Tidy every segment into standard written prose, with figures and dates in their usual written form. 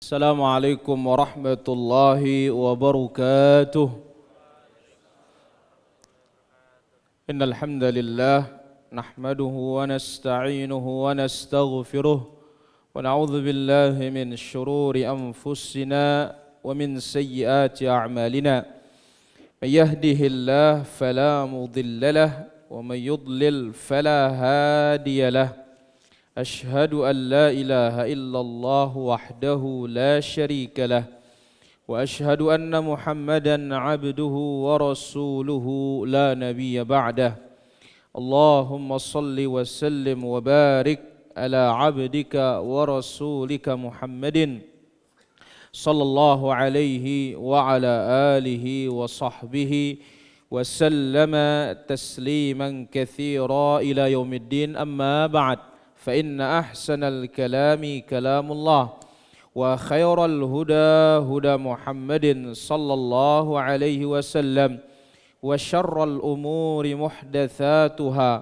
Assalamualaikum warahmatullahi wabarakatuh. Innal hamdalillah nahmaduhu wa nasta'inuhu wa nastaghfiruh wa na'udzu billahi min shururi anfusina wa min sayyiati a'malina. May yahdihillahu fala mudilla lahu wa may yudlil fala hadiya lahu. أشهد أن لا إله إلا الله وحده لا شريك له وأشهد أن محمدا عبده ورسوله لا نبي بعده اللهم صل وسلم وبارك على عبدك ورسولك محمد صلى الله عليه وعلى آله وصحبه وسلم تسليما كثيرا إلى يوم الدين أما بعد فإن أحسن الكلام كلام الله وخير الهدى هدى محمد صلى الله عليه وسلم وشر الأمور محدثاتها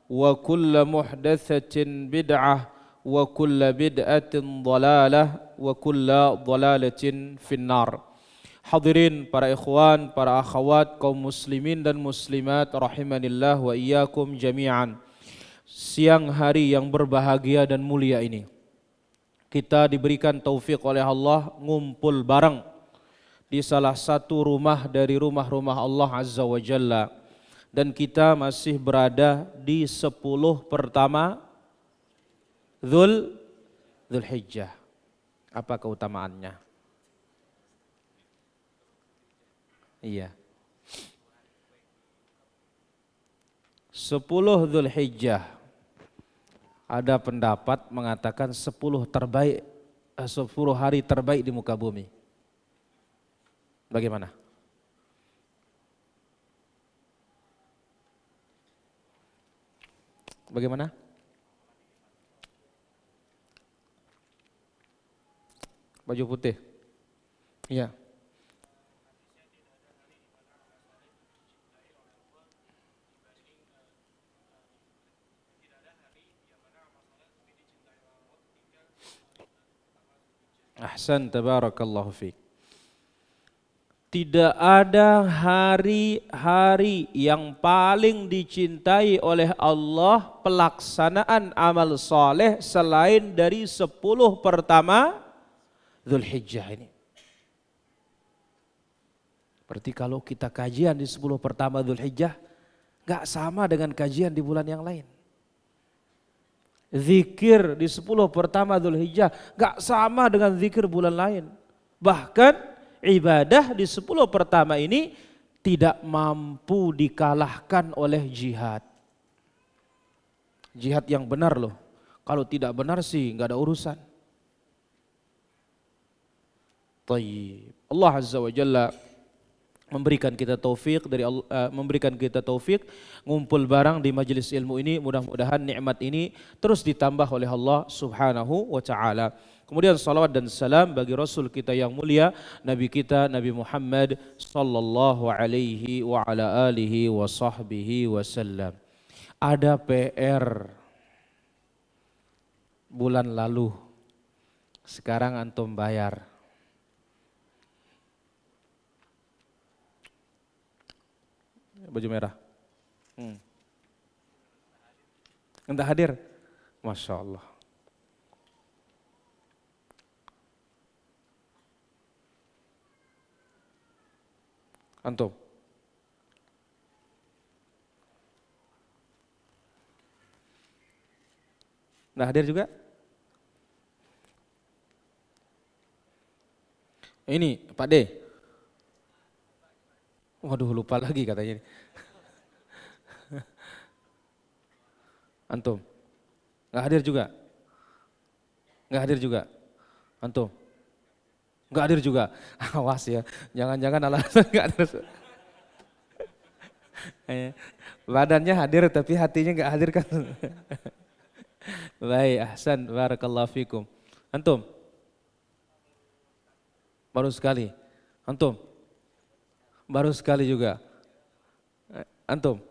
وكل محدثة بدعة وكل بدعة ضلالة وكل ضلالة في النار. Hadirin para ikhwan, para akhwat, kaum muslimin dan muslimat rahimanillah wa iyyakum jami'an. Siang hari yang berbahagia dan mulia ini kita diberikan taufik oleh Allah ngumpul bareng di salah satu rumah dari rumah-rumah Allah Azza wa Jalla, dan kita masih berada di 10 pertama Dzulhijjah. Apa keutamaannya? Iya, 10 Dzulhijjah. Ada pendapat mengatakan 10 hari terbaik di muka bumi. Bagaimana? Bagaimana? Baju putih. Iya. Ahsan, tabarakallahu fiik. Tidak ada hari-hari yang paling dicintai oleh Allah pelaksanaan amal saleh selain dari 10 pertama Dzulhijjah ini. Berarti kalau kita kajian di 10 pertama Dzulhijjah gak sama dengan kajian di bulan yang lain. Zikir di 10 pertama Dzulhijjah gak sama dengan zikir bulan lain. Bahkan ibadah di 10 pertama ini tidak mampu dikalahkan oleh jihad. Jihad yang benar loh. Kalau tidak benar sih gak ada urusan. Tayyib. Allah Azza wa Jalla memberikan kita taufik memberikan kita taufik ngumpul barang di majelis ilmu ini. Mudah-mudahan nikmat ini terus ditambah oleh Allah Subhanahu wa taala. Kemudian salawat dan salam bagi Rasul kita yang mulia, Nabi kita Nabi Muhammad sallallahu alaihi wa ala alihi wa sahbihi wasallam. Ada PR bulan lalu. Sekarang antum bayar. Baju merah. Entah hadir. Masya Allah. Antum. Entah hadir juga. Ini Pak D. Waduh, lupa lagi katanya. Antum. Nggak hadir juga? Nggak hadir juga? Antum. Nggak hadir juga? Awas ya, jangan-jangan alasan nggak hadir. Badannya hadir tapi hatinya nggak hadir kan? Baik, ahsan, barakallahu fikum. Antum? Baru sekali. Antum? Baru sekali juga. Antum?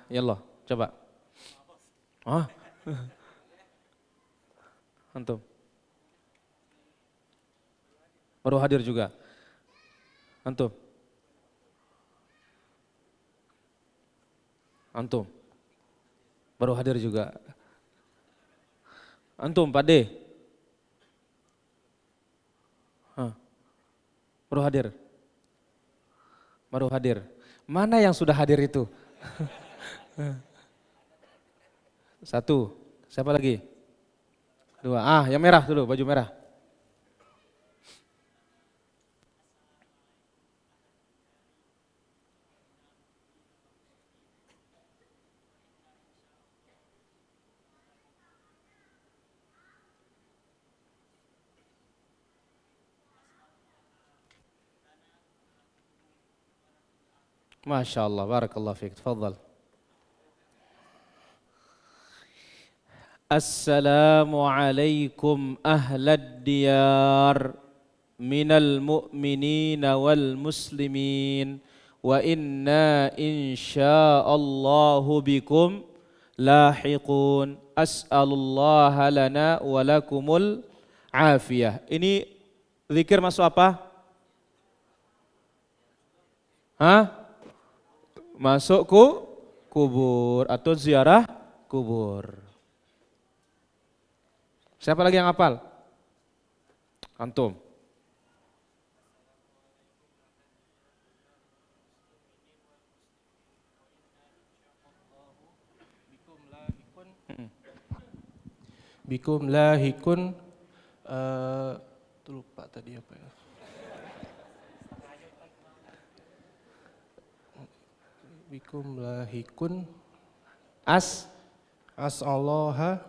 Ya Allah, coba. Antum. Baru hadir juga. Antum. Antum. Baru hadir juga. Antum, Pak D. Baru hadir. Baru hadir. Mana yang sudah hadir itu? Satu. Siapa lagi? Dua. Yang merah dulu, baju merah. Masya Allah, barakallahu fiik. Tafadhal. Assalamualaikum ahlad diyar minal mu'minina wal muslimin wa inna insya'allahu bikum lahiqun as'alullaha lana wa lakumul afiyah. Ini zikir masuk apa? Masuk kubur atau ziarah kubur. Siapa lagi yang hafal? Antum. Bikum lahikun lupa tadi apa ya? Bikum lahikun as'alullaha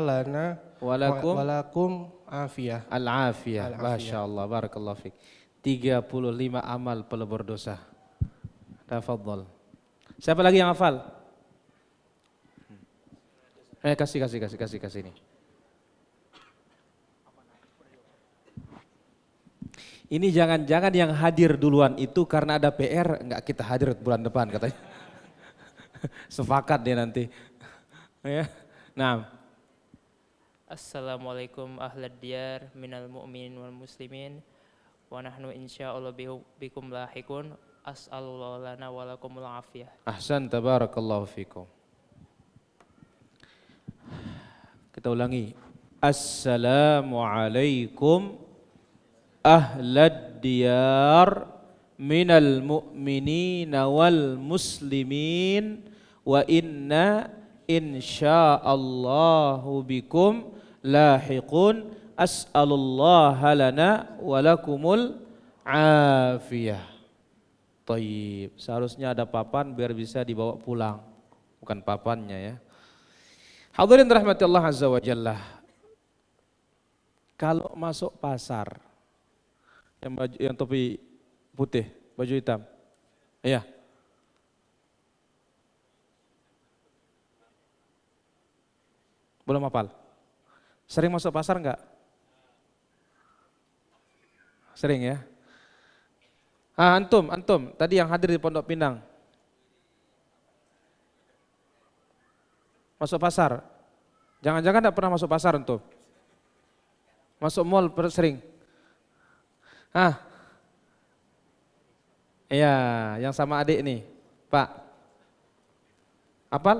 lana walakum afiyah. Al-afiyah. Masya Allah, barakallahu fiik. 35 amal pelebur dosa. Tafadhal. Siapa lagi yang hafal? Kasih ini. Ini jangan-jangan yang hadir duluan itu karena ada PR, enggak kita hadir bulan depan katanya. Sepakat dia nanti. Ya. Nah. Assalamualaikum ahlad diyar minal mu'minin wal muslimin wa nahnu insyaallah bikum lahiqun as'alullah lana wa lakumul afiyah. Ahsan, tabarakallahu fikum. Kita ulangi. Assalamualaikum ahlad diyar minal mu'minina wal muslimin wa inna insya'allahu bikum lahiqun as'alullaha lana wa lakumul afiyah. Taib. Seharusnya ada papan biar bisa dibawa pulang. Bukan papannya ya. Hadirin rahmati Allah azza wa jalla. Kalau masuk pasar yang topi putih, baju hitam. Iya. Belum hafal. Sering masuk pasar enggak? Sering ya. Antum, tadi yang hadir di Pondok Pinang. Masuk pasar. Jangan-jangan enggak pernah masuk pasar antum. Masuk mall sering. Iya, yang sama adik nih, Pak. Hafal?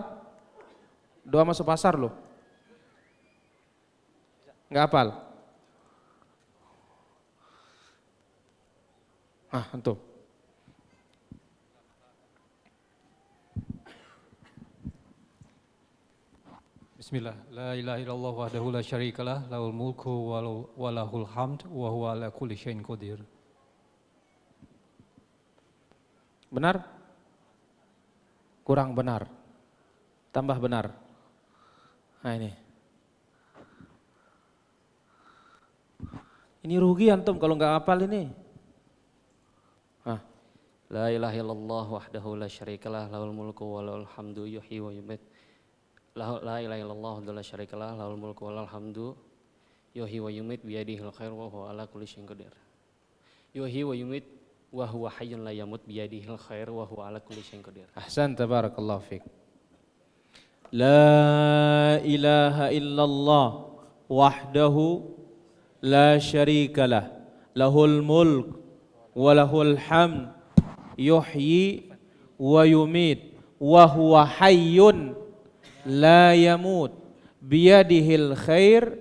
Doa masuk pasar loh. Enggak hafal? Antum. Bismillah, la ilaha illallah wahdahu la syarikalah, lahul mulku wa lahul hamd wa huwa ala kulli syai'in qadir. Benar? Kurang benar. Tambah benar. Nah ini. Ini rugi antum kalau enggak hafal ini. La ilaha illallah wahdahu la syarikalah, lahul mulku wa lahul hamdu yuhyi wa yumiit. La ilaha illallah wahdahu la syarikalah, lahul mulku wa lahul hamdu yuhyi wa yumiit biyadihil khair wa huwa ala kulli syai'in qadir. Yuhyi wa yumiit wa huwa hayyun la yamut biyadihil khair wa huwa ala kulli syai'in qadir. Ahsan, tabarakallahu fiik. La ilaha illallah wahdahu la syarikalah lahul mulk wa lahul hamd yuhyi wa yumit wa huwa hayyun la yamut biyadihil khair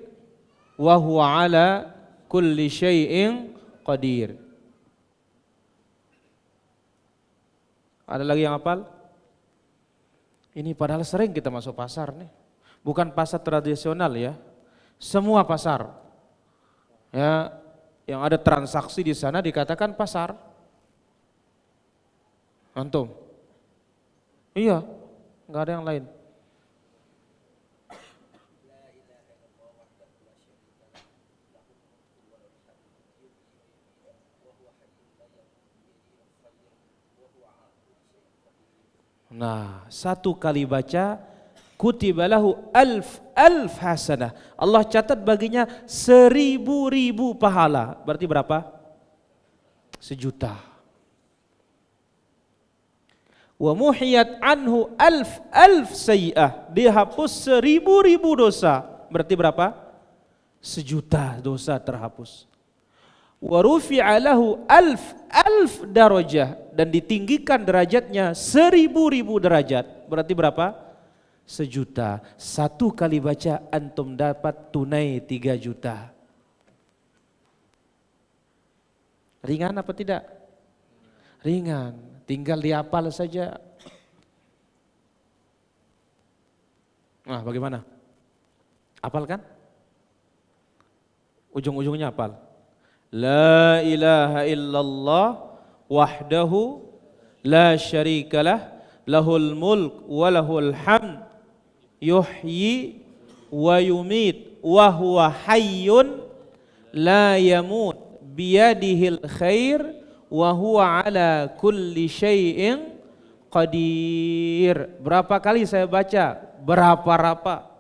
wa huwa ala kulli syai'in qadir. Ada lagi yang hafal? Ini padahal sering kita masuk pasar nih. Bukan pasar tradisional ya. Semua pasar. Ya, yang ada transaksi di sana dikatakan pasar. Antum? Iya, enggak ada yang lain. Nah, satu kali baca kutibalahu alf hasanah. Allah catat baginya 1000 pahala. Berarti berapa? 1.000.000. Wa muhiyat anhu alf sayyi'ah. Dihapus 1000 dosa. Berarti berapa? 1.000.000 dosa terhapus. Wa rufi'a lahu alf darajah, dan ditinggikan derajatnya 1000 derajat. Berarti berapa? 1.000.000. Satu kali baca antum dapat tunai 3 juta. Ringan apa tidak? Ringan, tinggal dihafal saja. Nah, bagaimana? Hafal kan? Ujung-ujungnya hafal. La ilaha illallah wahdahu la syarikalah lahul mulk wa lahul hamd yuhyi wa yumit wa huwa hayyun la yamut biyadihil khair wa huwa ala kulli syai'in qadir. Berapa kali saya baca? Berapa-rapa?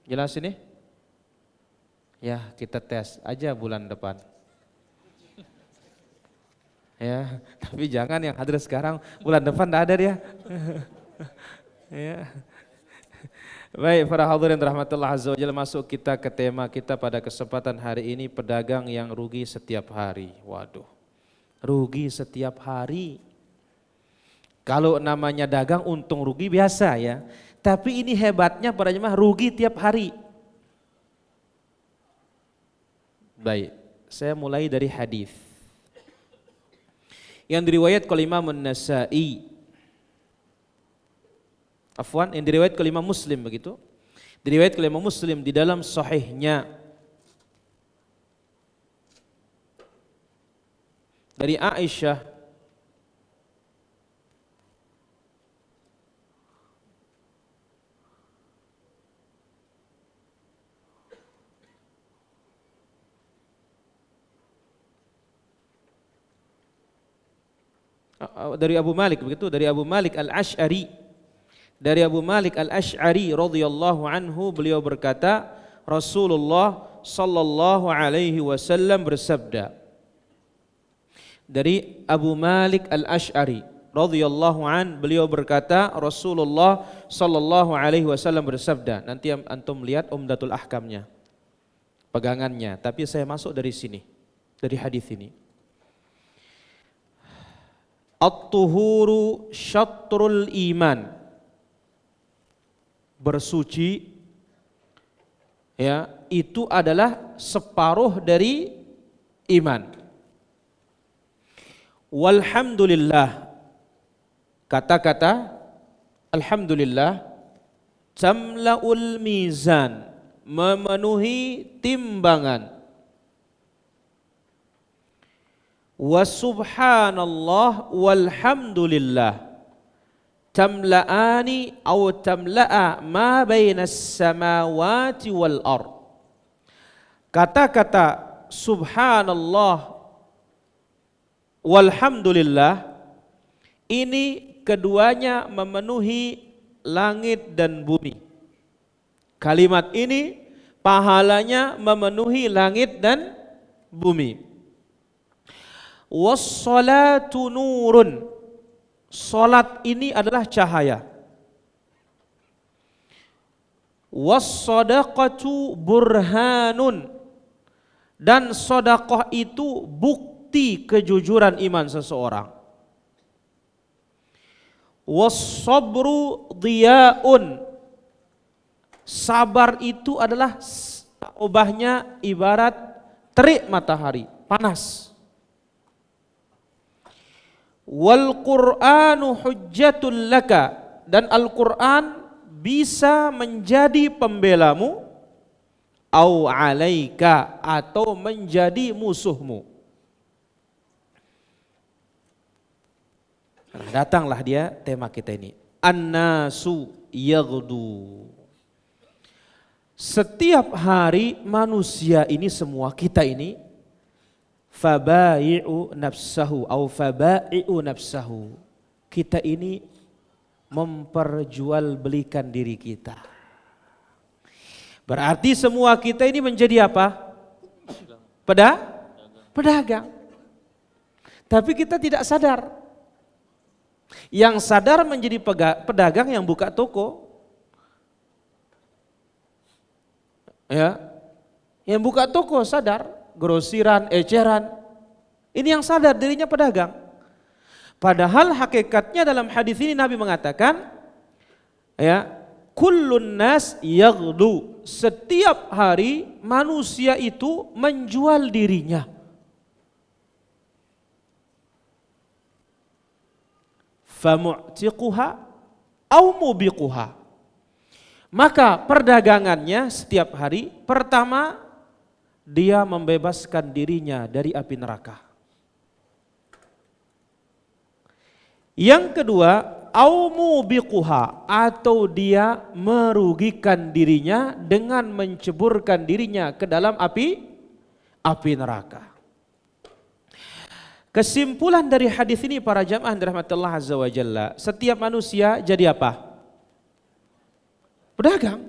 Jelas ini? Ya, kita tes aja bulan depan. Ya, tapi jangan yang hadir sekarang, bulan depan enggak ada dia. Ya. Baik, para hadirin rahmatullah azza wajalla, masuk kita ke tema kita pada kesempatan hari ini, pedagang yang rugi setiap hari. Waduh. Rugi setiap hari. Kalau namanya dagang untung rugi biasa ya. Tapi ini hebatnya para jemaah, rugi tiap hari. Baik, saya mulai dari hadis yang diriwayatkan oleh Imam An-Nasa'i. Afwan, yang diriwayatkan oleh Imam Muslim begitu. Diriwayatkan oleh Imam Muslim di dalam sahihnya dari Aisyah dari Abu Malik begitu, dari Abu Malik Al-Asy'ari. Dari Abu Malik Al-Asy'ari radhiyallahu anhu, beliau berkata, Rasulullah sallallahu alaihi wasallam bersabda. Dari Abu Malik Al-Asy'ari radhiyallahu an, beliau berkata, Rasulullah sallallahu alaihi wasallam bersabda. Nanti antum lihat Umdatul Ahkamnya, pegangannya, tapi saya masuk dari sini, dari hadis ini. At-tuhuru syatrul iman. Bersuci ya, itu adalah separuh dari iman. Walhamdulillah. Kata-kata alhamdulillah tamlaul mizan, memenuhi timbangan. Wa subhanallah walhamdulillah tamla'ani aw tamla'a ma bainas samawati wal ard. Kata-kata subhanallah walhamdulillah ini keduanya memenuhi langit dan bumi. Kalimat ini pahalanya memenuhi langit dan bumi. Was-salatu nurun, Salat ini adalah cahaya. Was-shadaqatu burhanun. Dan sedekah itu bukti kejujuran iman seseorang. Was-sabru dhiya'un. Sabar itu adalah obahnya ibarat terik matahari, panas. Wal Qur'anu hujjatul laka, dan Al-Qur'an bisa menjadi pembelamu, au alaika, atau menjadi musuhmu. Nah, datanglah dia tema kita ini. An-nasu yaghdu. Setiap hari manusia ini semua, kita ini, fabai'u nafsahu au fabai'u nafsahu. Kita ini memperjualbelikan diri kita. Berarti semua kita ini menjadi apa? Pedagang. Tapi kita tidak sadar. Yang sadar menjadi pedagang yang buka toko. Ya, yang buka toko sadar, grosiran, eceran, ini yang sadar dirinya pedagang. Padahal hakikatnya dalam hadis ini Nabi mengatakan, ya, kullun nas yaghdu, setiap hari manusia itu menjual dirinya. Famu'tiquha au mubiquha. Maka perdagangannya setiap hari, pertama dia membebaskan dirinya dari api neraka. Yang kedua, au mubiquha, atau dia merugikan dirinya dengan menceburkan dirinya ke dalam api neraka. Kesimpulan dari hadis ini para jamaah dirahmati Allah azza wa jalla, setiap manusia jadi apa? Pedagang.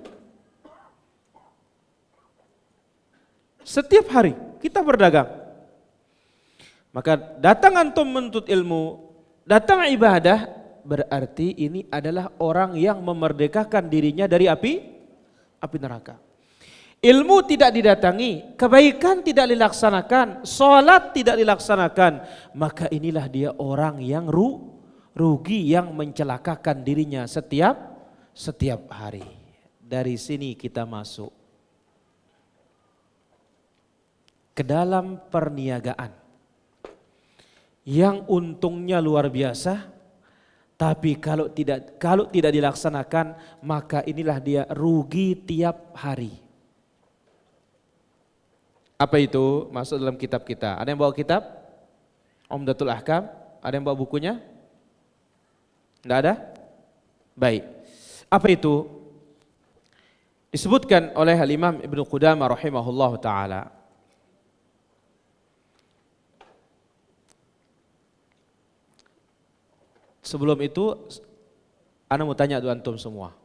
Setiap hari kita berdagang. Maka datang antum menuntut ilmu, datang ibadah, berarti ini adalah orang yang memerdekakan dirinya dari api neraka. Ilmu tidak didatangi, kebaikan tidak dilaksanakan, sholat tidak dilaksanakan, maka inilah dia orang yang rugi, yang mencelakakan dirinya setiap hari. Dari sini kita masuk ke dalam perniagaan yang untungnya luar biasa, tapi kalau tidak dilaksanakan maka inilah dia rugi tiap hari. Apa itu? Masuk dalam kitab kita. Ada yang bawa kitab? Umdatul Ahkam? Ada yang bawa bukunya? Tidak ada? Baik. Apa itu? Disebutkan oleh Al-Imam Ibnu Qudamah rahimahullahu ta'ala. Sebelum itu, ana mau tanya tuan antum semua.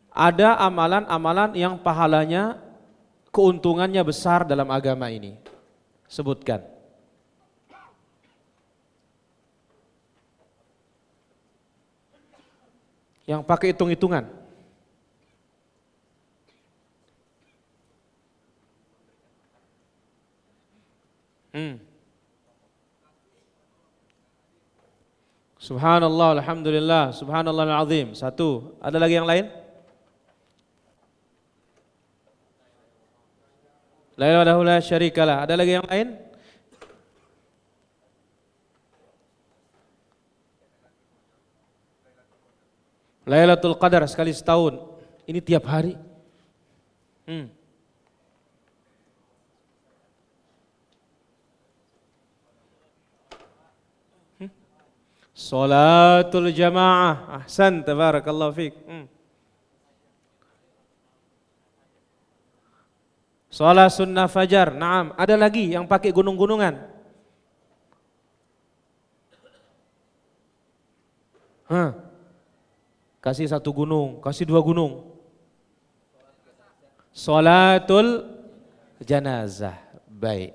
Ada amalan-amalan yang pahalanya, keuntungannya besar dalam agama ini. Sebutkan. Yang pakai hitung-hitungan. Subhanallah, alhamdulillah, subhanallah al-azim. Satu. Ada lagi yang lain? La ilaha illallah la syarikalah. Ada lagi yang lain? Lailatul Qadar sekali setahun. Ini tiap hari. Salatul jamaah. Ahsan, tabarakallahu fiik. Salat sunnah fajar. Naam, ada lagi yang pakai gunung-gunungan. Kasih satu gunung, kasih dua gunung. Salatul janazah. Baik.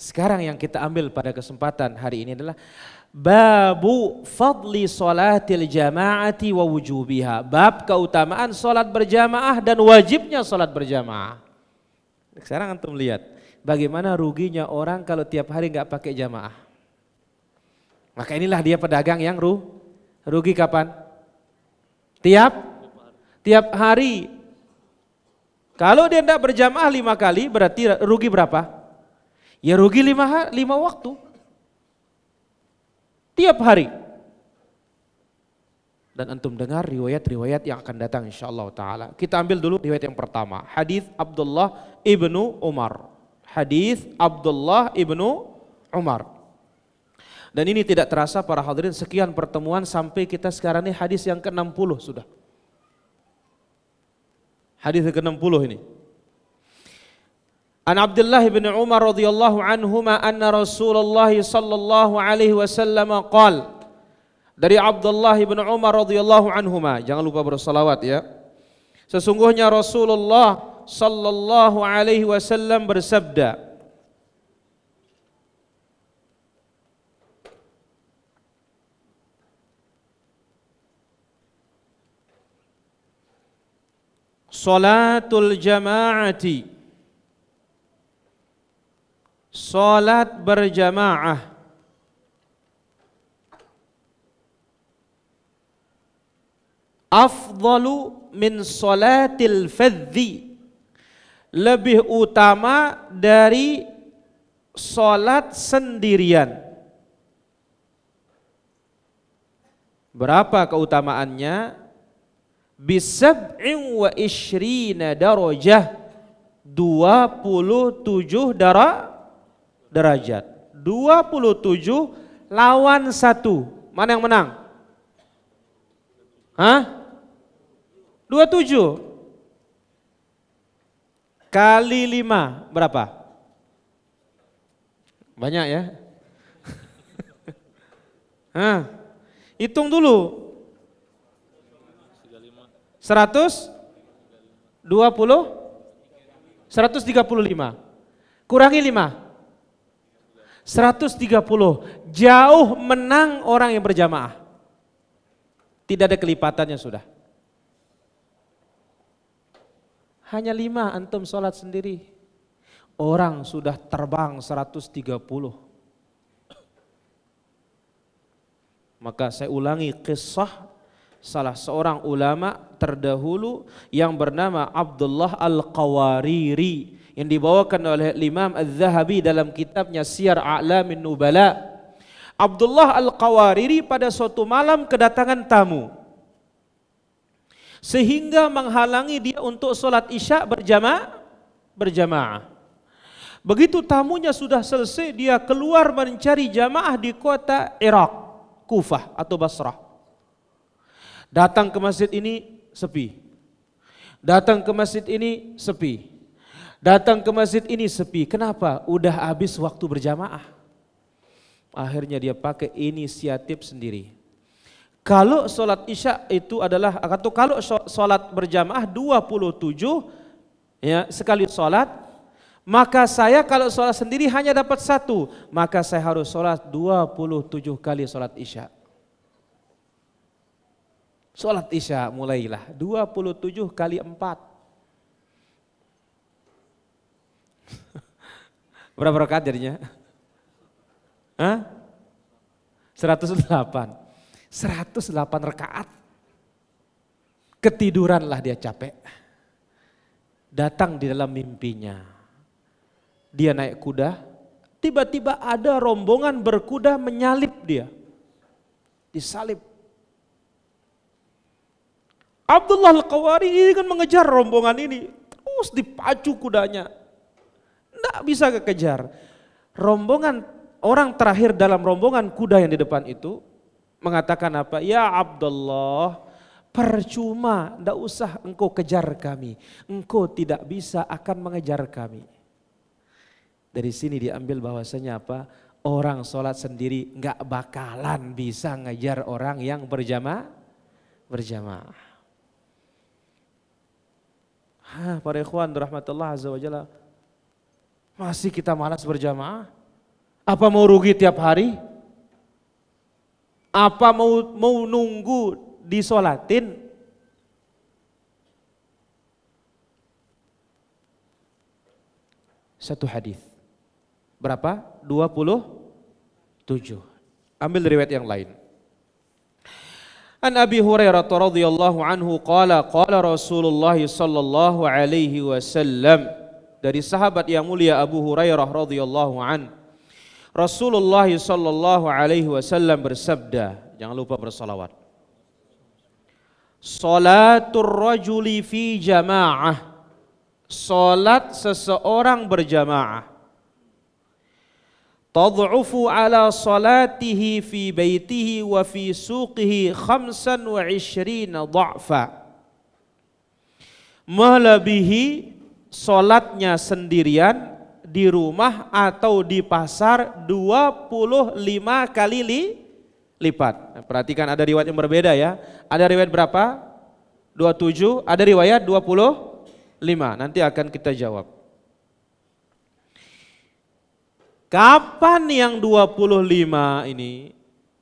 Sekarang yang kita ambil pada kesempatan hari ini adalah babu fadli salatil jama'ati wa wujubiha. Bab keutamaan salat berjamaah dan wajibnya salat berjamaah. Sekarang antum lihat bagaimana ruginya orang kalau tiap hari nggak pakai jamaah. Maka inilah dia pedagang yang rugi kapan? Tiap hari. Kalau dia tidak berjamaah 5 kali berarti rugi berapa? Ya rugi 5 waktu. Tiap hari. Dan antum dengar riwayat-riwayat yang akan datang insyaallah taala. Kita ambil dulu riwayat yang pertama, hadis Abdullah ibnu Umar. Hadis Abdullah ibnu Umar. Dan ini tidak terasa para hadirin, sekian pertemuan sampai kita sekarang ini hadis yang ke-60 sudah. Hadis ke-60 ini. An Abdullah bin Umar radhiyallahu anhuma anna Rasulullah sallallahu alaihi wasallam qala. Dari Abdullah bin Umar radhiyallahu anhuma, jangan lupa bersalawat ya. Sesungguhnya Rasulullah sallallahu alaihi wasallam bersabda, Salatul jama'ati, salat berjamaah, afdalu min salatil fadhi, lebih utama dari salat sendirian. Berapa keutamaannya? Bisab'in wa ishrina darajah, 27 derajat. 27 lawan 1. Mana yang menang? Hah? 27 kali 5 berapa? Banyak ya? Hah? Hitung dulu. 135. Kurangi 5. 130. Jauh menang orang yang berjamaah. Tidak ada kelipatannya sudah. Hanya 5 antum sholat sendiri. Orang sudah terbang 130. Maka saya ulangi kisah salah seorang ulama terdahulu yang bernama Abdullah Al-Qawariri yang dibawakan oleh Imam Az-Zahabi dalam kitabnya Siyar A'lamin Nubala. Abdullah Al-Qawariri pada suatu malam kedatangan tamu sehingga menghalangi dia untuk sholat isya berjamaah. Begitu tamunya sudah selesai, dia keluar mencari jamaah di kota Irak, Kufah atau Basrah. Datang ke masjid ini sepi. Datang ke masjid ini sepi. Datang ke masjid ini sepi. Kenapa? Udah habis waktu berjamaah. Akhirnya dia pakai inisiatif sendiri. Kalau sholat isya itu adalah, atau kalau sholat berjamaah 27 ya, sekali sholat, maka saya kalau sholat sendiri hanya dapat 1, maka saya harus sholat 27 kali sholat isya. Sholat isya mulailah 27 kali 4. Berapa rakaat jadinya? 108 rakaat. Ketiduranlah dia capek. Datang di dalam mimpinya. Dia naik kuda, tiba-tiba ada rombongan berkuda menyalip dia. Disalib. Abdullah Al-Qawariri kan mengejar rombongan ini. Terus dipacu kudanya. Tidak bisa kekejar. Rombongan, orang terakhir dalam rombongan kuda yang di depan itu mengatakan apa? Ya Abdullah, percuma, tidak usah engkau kejar kami. Engkau tidak bisa akan mengejar kami. Dari sini diambil bahwasanya apa? Orang sholat sendiri nggak bakalan bisa ngejar orang yang berjamaah. Para ikhwan rahmatullah azza wa jalla, masih kita malas berjamaah. Apa mau rugi tiap hari? Apa mau nunggu disolatin? Satu hadis. Berapa? 27. Ambil riwayat yang lain. An Abi Hurairah radhiyallahu anhu qala Rasulullah sallallahu alaihi wasallam, dari sahabat yang mulia Abu Hurairah radhiyallahu an, Rasulullah sallallahu alaihi wasallam bersabda, jangan lupa bersalawat. Salatul rajuli fi jamaah, salat seseorang berjamaah, tad'ufu ala salatihi fi baitihi wa fi suqihi 25 dha'fa, melebihi salatnya sendirian di rumah atau di pasar 25 kali lipat. Perhatikan, ada riwayat yang berbeda ya. Ada riwayat berapa? 27, ada riwayat 25. Nanti akan kita jawab. Kapan yang 25 ini?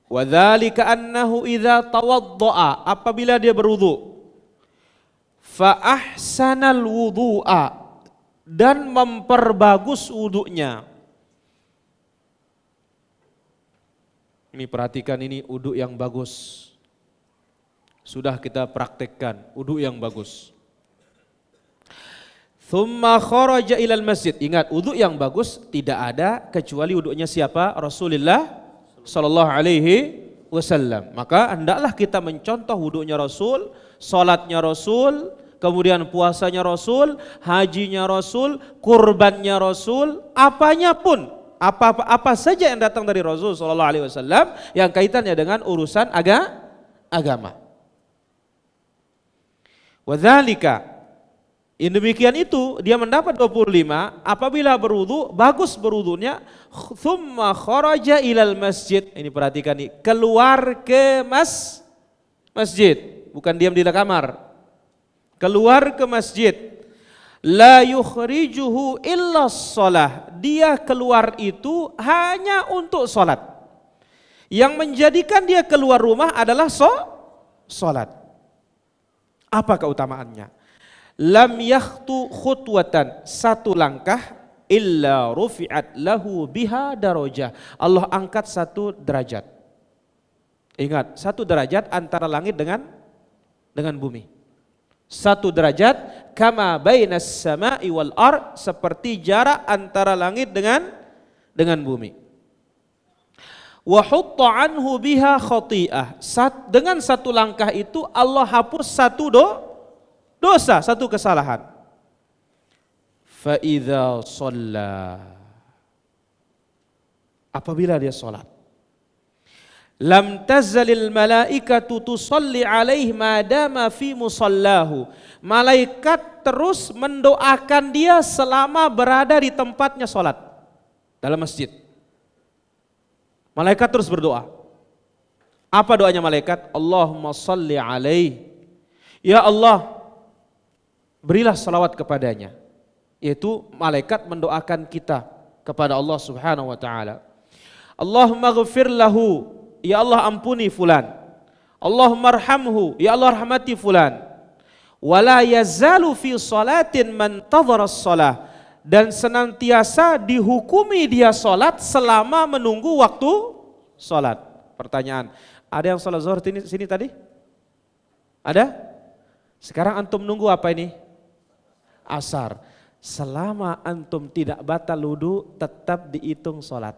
Wadzalika annahu idza tawaddaa, apabila dia berwudu, fa ahsanal wudu'a, dan memperbagus wudunya. Ini perhatikan, ini wudu yang bagus. Sudah kita praktekkan wudu yang bagus. Thumma kharaja ilal masjid. Ingat, wudu yang bagus tidak ada kecuali wudunya siapa? Rasulullah sallallahu alaihi wasallam. Maka hendaklah kita mencontoh wudunya Rasul, salatnya Rasul, kemudian puasanya Rasul, hajinya Rasul, kurbannya Rasul, apanya pun, apa saja yang datang dari Rasul sallallahu alaihi wasallam yang kaitannya dengan urusan agama. Wadzalika, demikian itu dia mendapat 25 apabila berwudu, bagus berwudunya, thumma kharaja ilal masjid. Ini perhatikan nih, keluar ke masjid, bukan diam di kamar. Keluar ke masjid. La yukhrijuhu illa shalah. Dia keluar itu hanya untuk salat. Yang menjadikan dia keluar rumah adalah salat. Apa keutamaannya? Lam yakhtu khutwatan, satu langkah, illa rufi'at lahu biha darajah. Allah angkat satu derajat. Ingat, satu derajat antara langit dengan bumi. Satu derajat kama bainas sama'i wal ard, seperti jarak antara langit dengan bumi. Wa hutta anhu biha khati'ah, dengan satu langkah itu Allah hapus satu dosa, satu kesalahan. Fa idza shalla, apabila dia salat, lam tazalil malaikatu tusalli alaihi madama fi musallahu, malaikat terus mendoakan dia selama berada di tempatnya salat dalam masjid. Malaikat terus berdoa. Apa doanya malaikat? Allahumma salli alaihi, ya Allah berilah salawat kepadanya. Yaitu malaikat mendoakan kita kepada Allah subhanahu wa ta'ala. Allahumma ghafir lahu, ya Allah ampuni fulan. Allahumma arhamhu, ya Allah rahmati fulan. Wala yazalu fi salatin man tadhara as-salah, dan senantiasa dihukumi dia salat selama menunggu waktu salat. Pertanyaan, ada yang salat zuhur sini tadi? Ada? Sekarang antum nunggu apa ini? Asar. Selama antum tidak batal wudu, tetap dihitung salat.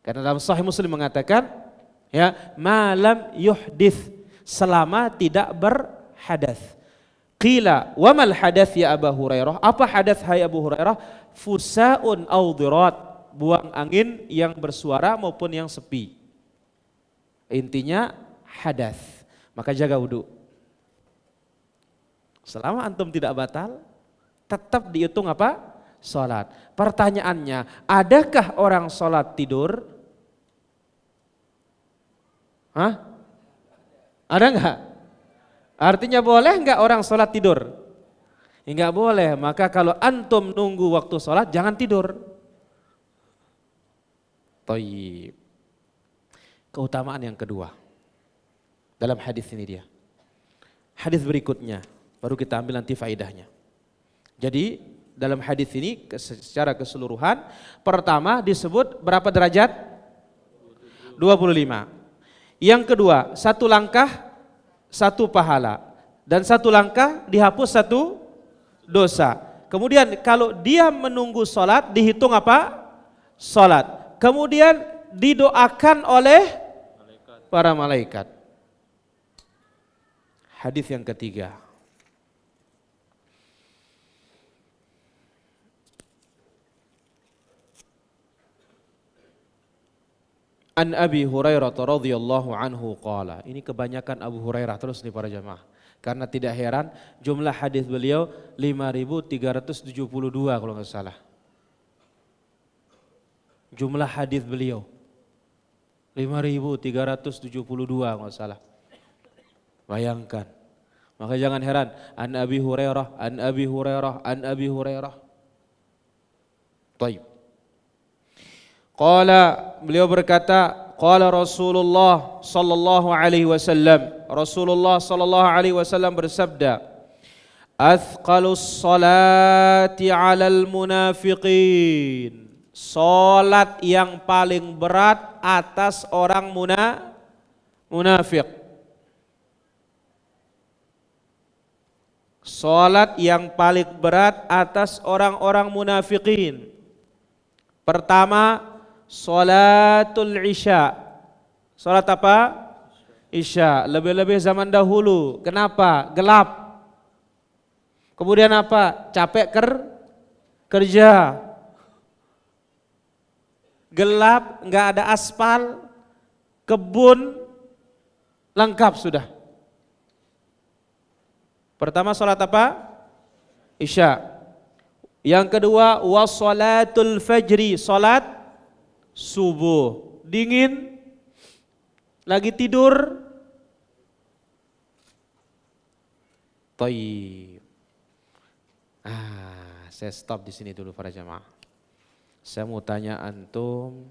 Karena dalam Sahih Muslim mengatakan, ya, malam yuhdith, selama tidak berhadas. Qila wa mal hadath ya Abu Hurairah? Apa hadath hai Abu Hurairah? Fusaun aw dhirat, buang angin yang bersuara maupun yang sepi. Intinya hadas. Maka jaga wudu. Selama antum tidak batal, tetap dihitung apa? Salat. Pertanyaannya, adakah orang salat tidur? Hah? Ada enggak? Artinya boleh enggak orang salat tidur? Enggak boleh. Maka kalau antum nunggu waktu sholat jangan tidur. Thayyib. Keutamaan yang kedua dalam hadis ini dia. Hadis berikutnya baru kita ambil nanti faedahnya. Jadi dalam hadis ini secara keseluruhan pertama disebut berapa derajat? 25. Yang kedua, satu langkah satu pahala dan satu langkah dihapus satu dosa. Kemudian kalau dia menunggu sholat dihitung apa? Sholat. Kemudian didoakan oleh para malaikat. Hadis yang ketiga. An Abi Hurairah radhiyallahu anhu qala. Ini kebanyakan Abu Hurairah terus nih para jamaah. Karena tidak heran jumlah hadis beliau 5.372 kalau nggak salah. Jumlah hadis beliau 5.372 kalau nggak salah. Bayangkan. Maka jangan heran An Abi Hurairah, An Abi Hurairah, An Abi Hurairah. Baik. Qala, beliau berkata, qala Rasulullah sallallahu alaihi wasallam. Rasulullah sallallahu alaihi wasallam bersabda, "Athqalus salati 'alal munafiqin." Salat yang paling berat atas orang munafik. Salat yang paling berat atas orang-orang munafikin. Pertama, Salatul Isya. Salat apa? Isya. Lebih-lebih zaman dahulu. Kenapa? Gelap. Kemudian apa? Capek kerja. Gelap, enggak ada aspal, kebun, lengkap sudah. Pertama salat apa? Isya. Yang kedua wassalatul fajri, salat subuh, dingin, lagi tidur. Taib. Saya stop di sini dulu para jamaah. Saya mau tanya antum,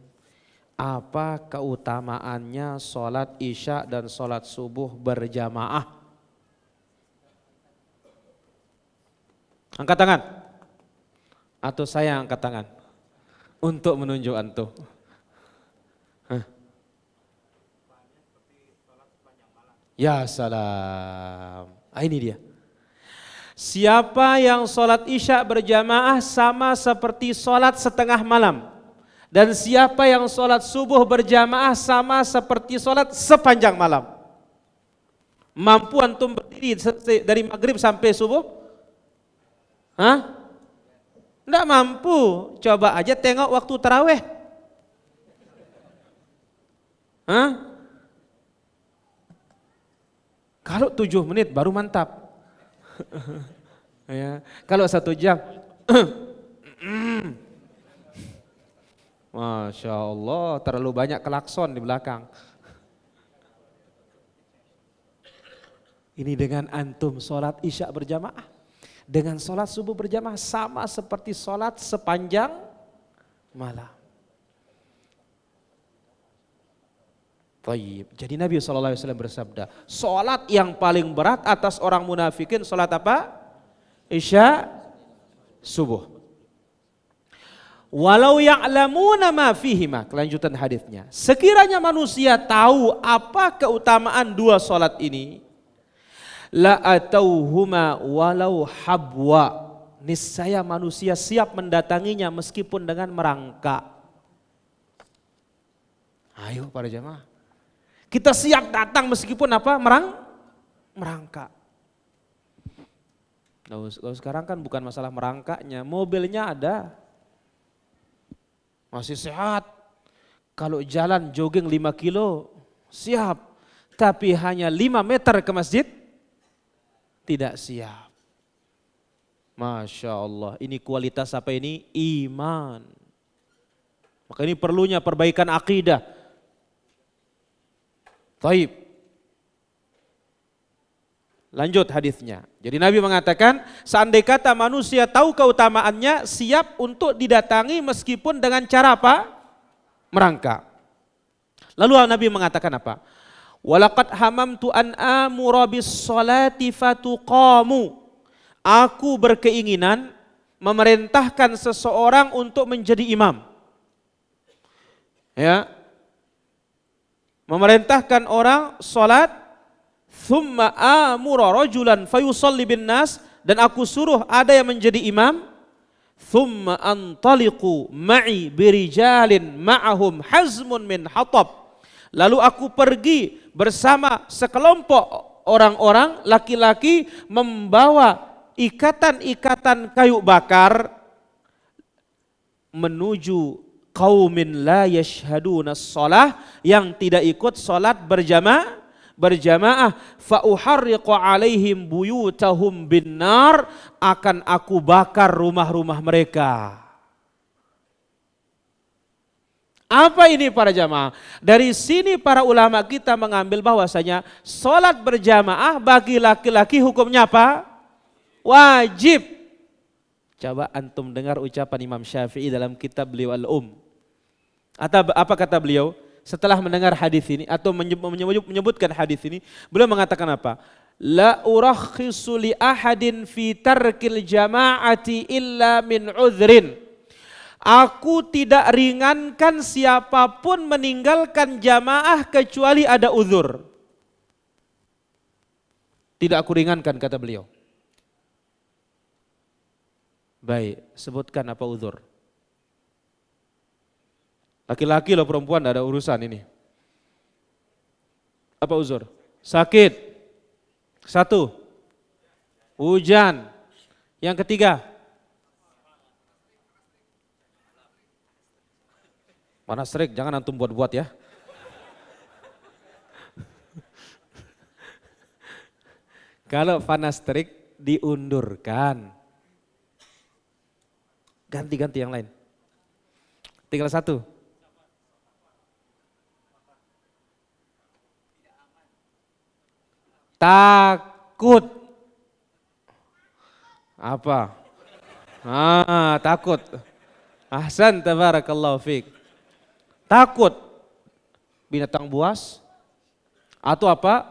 apa keutamaannya salat isya dan salat subuh berjamaah? Angkat tangan. Atau saya angkat tangan untuk menunjuk antum. Ya salam. Ini dia. Siapa yang sholat isya berjamaah sama seperti sholat setengah malam. Dan siapa yang sholat subuh berjamaah sama seperti sholat sepanjang malam. Mampu antum berdiri dari maghrib sampai subuh? Tidak mampu. Coba aja tengok waktu tarawih. Kalau 7 menit baru mantap. Ya, kalau 1 jam, Masya Allah, terlalu banyak klakson di belakang. Ini dengan antum sholat isya berjamaah, dengan sholat subuh berjamaah sama seperti sholat sepanjang malam. Taib. Jadi Nabi SAW bersabda, sholat yang paling berat atas orang munafikin sholat apa? Isya, subuh. Walau ya'lamuna ma fihima, kelanjutan hadisnya. Sekiranya manusia tahu apa keutamaan dua sholat ini, la atauhuma walau habwa, niscaya manusia siap mendatanginya meskipun dengan merangkak. Ayo para jamaah. Kita siap datang meskipun apa? Merangkak. Kalau sekarang kan bukan masalah merangkaknya, mobilnya ada. Masih sehat. Kalau jalan jogging 5 kilo, siap. Tapi hanya 5 meter ke masjid, tidak siap. Masya Allah, ini kualitas apa ini? Iman. Maka ini perlunya perbaikan akidah. Taib. Lanjut hadisnya. Jadi Nabi mengatakan, seandai kata manusia tahu keutamaannya, siap untuk didatangi meskipun dengan cara apa? Merangkak. Lalu Nabi mengatakan apa? Walaqad hamamtu an amura bis salati fatuqamu. Aku berkeinginan memerintahkan seseorang untuk menjadi imam. Ya. Memerintahkan orang salat, thumma amura rajulan fayusalli bin nas, dan aku suruh ada yang menjadi imam, thumma antaliqu ma'i birijalin ma'ahum hazmun min hatab. Lalu aku pergi bersama sekelompok orang-orang laki-laki membawa ikatan-ikatan kayu bakar menuju qaumin la yashhaduna shalah, yang tidak ikut salat berjamaah, fa uharriqu alaihim buyutahum binnar, akan aku bakar rumah-rumah mereka. Apa ini para jamaah? Dari sini para ulama kita mengambil bahwasanya salat berjamaah bagi laki-laki hukumnya apa? Wajib. Coba antum dengar ucapan Imam Syafi'i dalam kitab beliau Al-Um. Atau apa kata beliau setelah mendengar hadis ini atau menyebutkan hadis ini? Beliau mengatakan apa? La urakhisu li ahadin fi tarkil jama'ati illa min udhrin. Aku tidak ringankan siapapun meninggalkan jamaah kecuali ada uzur. Tidak aku ringankan, kata beliau. Baik, sebutkan apa uzur. Laki-laki loh, perempuan tidak ada urusan ini. Apa uzur? Sakit. 1. Hujan. Yang ketiga. Panas terik, jangan antum buat-buat ya. Kalau panas terik diundurkan. Ganti-ganti yang lain. Tinggal 1. Takut. Apa? Takut. Ahsan, tabarakallahu fiik. Takut binatang buas atau apa?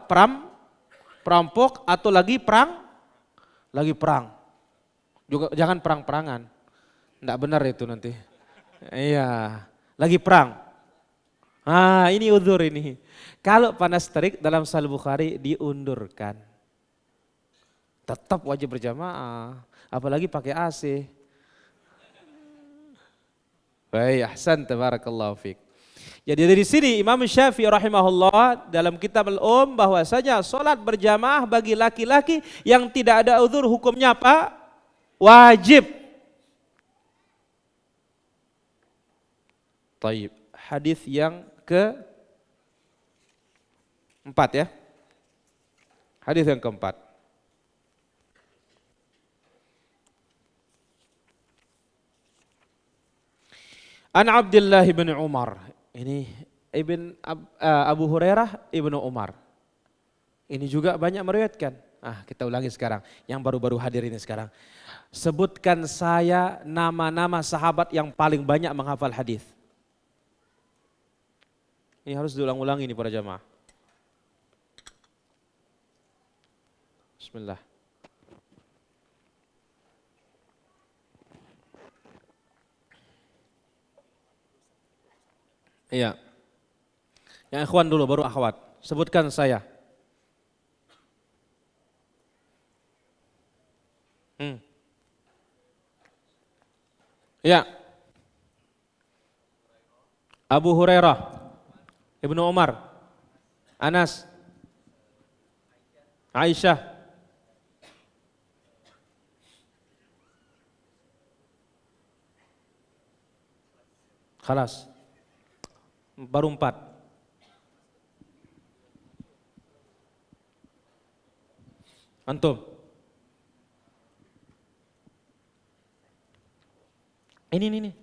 Perampok atau lagi perang? Lagi perang. Juga jangan perang-perangan. Enggak benar itu nanti. Iya, lagi perang. Ini uzur ini. Kalau panas terik dalam Sahih Bukhari diundurkan. Tetap wajib berjamaah, apalagi pakai AC. Baik, ahsan, tabarakallahu fiik. Jadi dari sini Imam Syafi'i rahimahullah dalam kitab Al-Um bahwasanya salat berjamaah bagi laki-laki yang tidak ada uzur hukumnya apa? Wajib. Taib. Hadis yang keempat ya. Hadis yang keempat. An Abdullah bin Umar. Ini Abu Hurairah ibnu Umar. Ini juga banyak meriwayatkan. Kita ulangi sekarang. Yang baru-baru hadir ini sekarang. Sebutkan saya nama-nama sahabat yang paling banyak menghafal hadis. Ini harus diulang-ulang ini para jamaah. Bismillah. Iya. Yang ikhwan dulu baru akhwat. Sebutkan saya. Ya. Abu Hurairah, Ibnu Umar, Anas, Aisyah, khalas. Baru 4. Antum. Ini.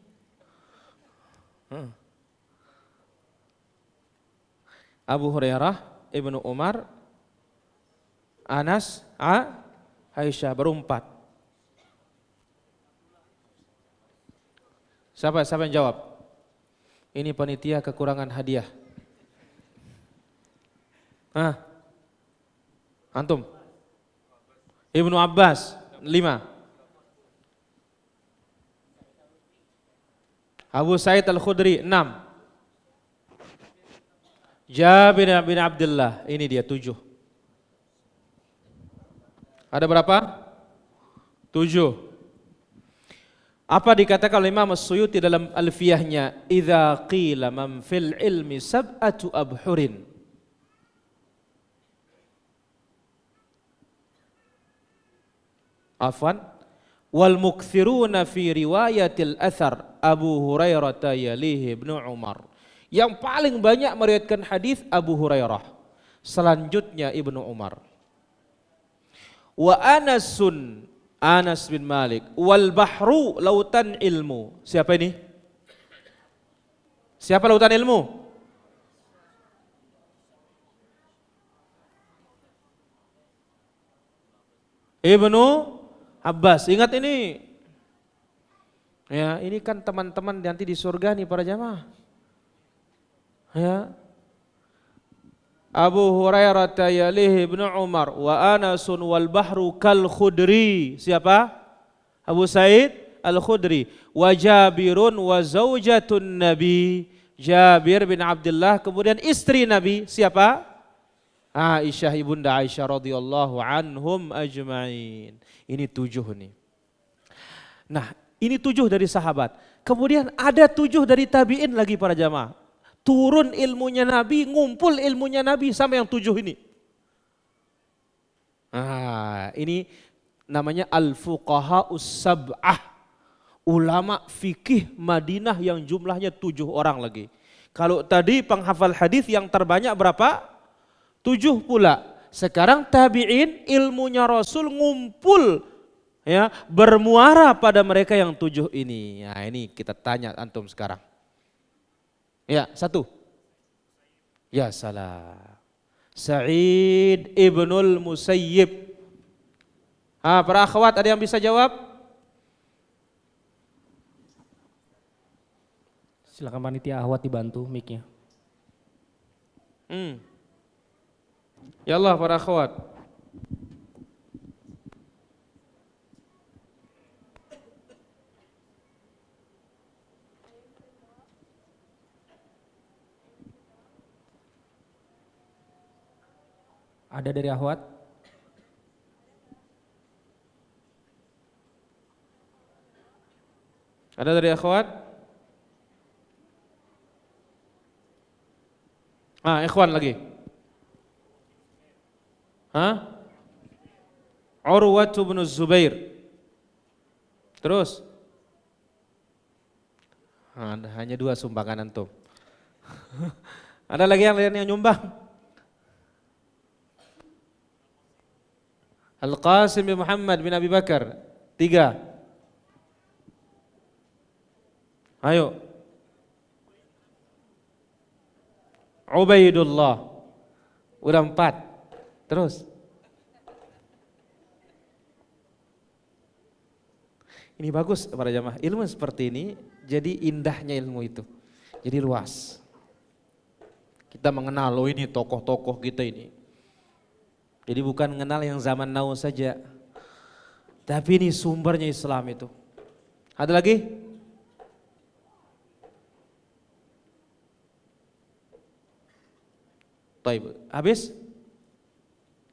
Abu Hurairah, Ibnu Umar, Anas, Aisyah, baru 4. Siapa yang jawab? Ini panitia kekurangan hadiah. Antum? Ibnu Abbas 5. Abu Sa'id Al-Khudri 6. Jabir bin Abdullah, ini dia 7. Ada berapa? 7. Apa dikatakan oleh Imam As-Suyuti dalam Alfiyahnya? Idza qila man fil ilmi sab'atu abhurin. Afwan. Wal mukthiruna fi riwayatil athar Abu Hurairah yalihi Ibnu Umar. Yang paling banyak meriwayatkan hadis Abu Hurairah. Selanjutnya Ibnu Umar. Wa Anas bin Malik. Wal bahru lautan ilmu. Siapa ini? Siapa lautan ilmu? Ibnu Abbas. Ingat ini. Ya, ini kan teman-teman nanti di surga nih para jamaah. Ya. Abu Hurairah yalihi Ibnu Umar wa Anasun wal bahru kal Khudri. Siapa? Abu Sa'id Al-Khudri. Wa Jabirun wa zaujatun Nabi. Jabir bin Abdullah, kemudian istri Nabi. Siapa? Aisyah, ibunda Aisyah radhiyallahu anhum ajma'in. Ini 7 nih. Nah, ini 7 dari sahabat. Kemudian ada 7 dari tabi'in lagi para jamaah. Turun ilmunya Nabi, ngumpul ilmunya Nabi sama yang 7 ini. Ini namanya al-fuqaha'us sab'ah. Ulama fikih Madinah yang jumlahnya 7 orang lagi. Kalau tadi penghafal hadis yang terbanyak berapa? 7 pula. Sekarang tabi'in ilmunya Rasul ngumpul, ya, bermuara pada mereka yang 7 ini. Nah, ini kita tanya antum sekarang. Ya, 1. Ya salah. Sa'id ibnul Musayyib. Para akhwat ada yang bisa jawab? Silakan panitia akhwat dibantu mic-nya. Ya Allah para akhwat. Ada dari akhwat? Ada dari akhwat? Ikhwan lagi. Urwah bin Zubair. Terus? Hanya 2 sumbangan antum. Ada lagi yang lain yang nyumbang? Al-Qasim bin Muhammad bin Abi Bakar. 3. Ayo. Ubaidullah. Udah 4. Terus. Ini bagus para jamaah. Ilmu seperti ini jadi indahnya ilmu itu. Jadi luas. Kita mengenal, ini tokoh-tokoh kita ini. Jadi bukan mengenal yang zaman now saja. Tapi ini sumbernya Islam itu. Ada lagi? Baik, habis?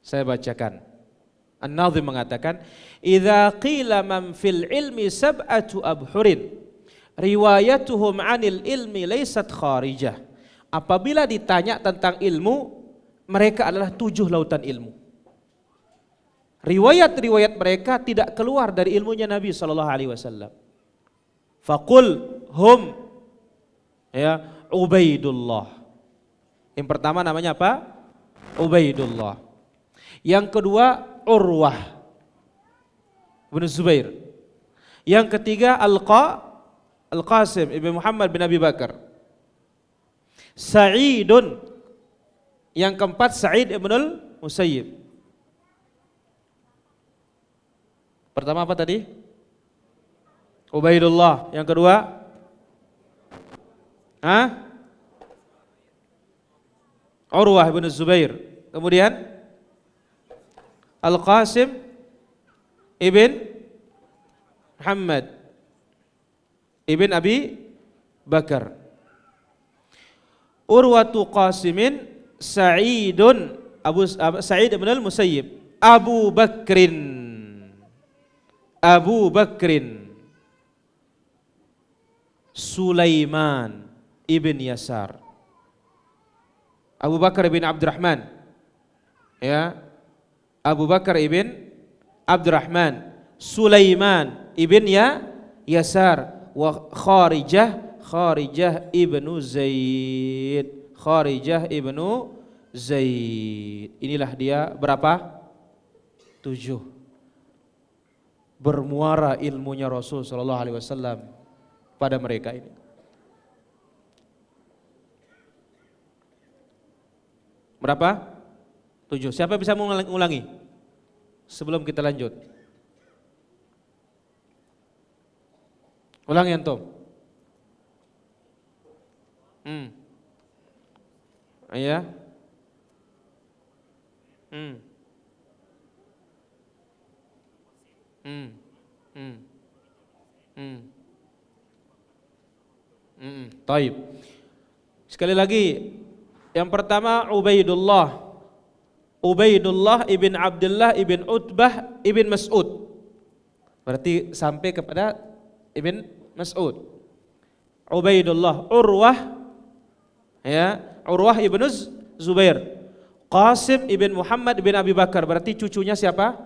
Saya bacakan. An-Nadhim mengatakan, "Idza qila man fil ilmi sab'atu abhurin, riwayatuhum 'anil ilmi laysat kharijah." Apabila ditanya tentang ilmu, mereka adalah 7 lautan ilmu. Riwayat-riwayat mereka tidak keluar dari ilmunya Nabi SAW. Faqul hum, ya, Ubaidullah. Yang pertama namanya apa? Ubaidullah. Yang kedua Urwah bin Zubair. Yang ketiga Al-Qasim ibn Muhammad bin Abi Bakar. Sa'idun. Yang keempat Sa'id ibn al-Musayyib. Pertama apa tadi? Ubaidullah. Yang kedua? Urwah bin Zubair. Kemudian Al-Qasim ibn Muhammad ibn Abi Bakar. Urwatu Qasimin Sa'idun Sa'id ibn al-Musayyib. Abu Bakrin Sulaiman ibn Yasar. Abu Bakar ibn Abdurrahman, ya, Abu Bakar ibn Abdurrahman, Sulaiman ibn Yasar, wa Kharijah ibnu Zaid. Inilah dia berapa? 7. Bermuara ilmunya Rasul sallallahu alaihi wasallam pada mereka ini. Berapa? 7. Siapa bisa mengulangi sebelum kita lanjut? Ulangi antum. Iya. Taib. Sekali lagi, yang pertama Ubaidullah ibn Abdullah ibn Utbah ibn Mas'ud. Berarti sampai kepada ibn Mas'ud. Ubaidullah, Urwah, ya, Urwah ibn Zubair. Qasim ibn Muhammad ibn Abi Bakar, berarti cucunya siapa?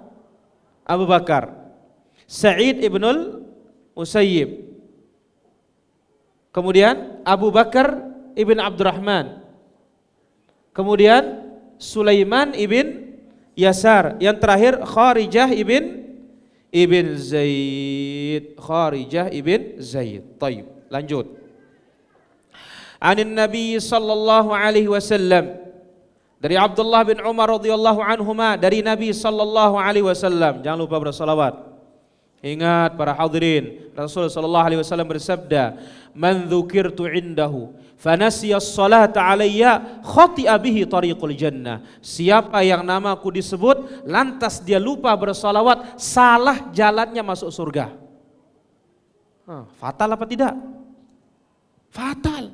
Abu Bakar. Sa'id ibn al-Musayyib. Kemudian Abu Bakar ibn Abdurrahman. Kemudian Sulaiman ibn Yasar. Yang terakhir Kharijah ibn Zaid. Taib. Lanjut. Anin Nabi sallallahu alaihi wasallam, dari Abdullah bin Umar radhiyallahu anhuma, dari Nabi sallallahu alaihi wasallam. Jangan lupa bersalawat. Ingat para hadirin, Rasul sallallahu alaihi wasallam bersabda, "Man dzukirtu indahu fanasiya as-salata alayya khati'a bihi tariqul jannah." Siapa yang namaku disebut lantas dia lupa bersalawat, salah jalannya masuk surga. Fatal apa tidak? Fatal.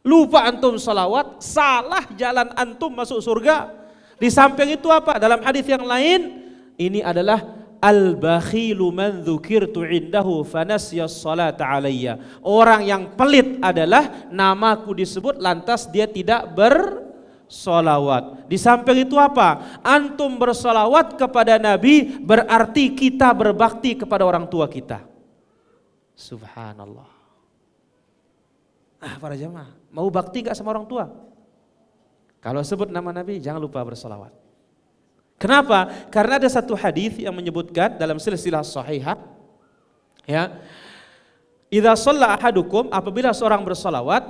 Lupa antum salawat, salah jalan antum masuk surga. Di samping itu apa? Dalam hadis yang lain, ini adalah al-bakhilu man dzukirtu indahu fanasiya as-salata alayya. Orang yang pelit adalah namaku disebut lantas dia tidak bersolawat. Di samping itu apa? Antum bersolawat kepada Nabi berarti kita berbakti kepada orang tua kita. Subhanallah. Para jamaah, mau bakti gak sama orang tua? Kalau sebut nama Nabi jangan lupa bersolawat. Kenapa? Karena ada satu hadis yang menyebutkan dalam silsilah sahihah, ya, idza shalla ahadukum, apabila seorang bersolawat,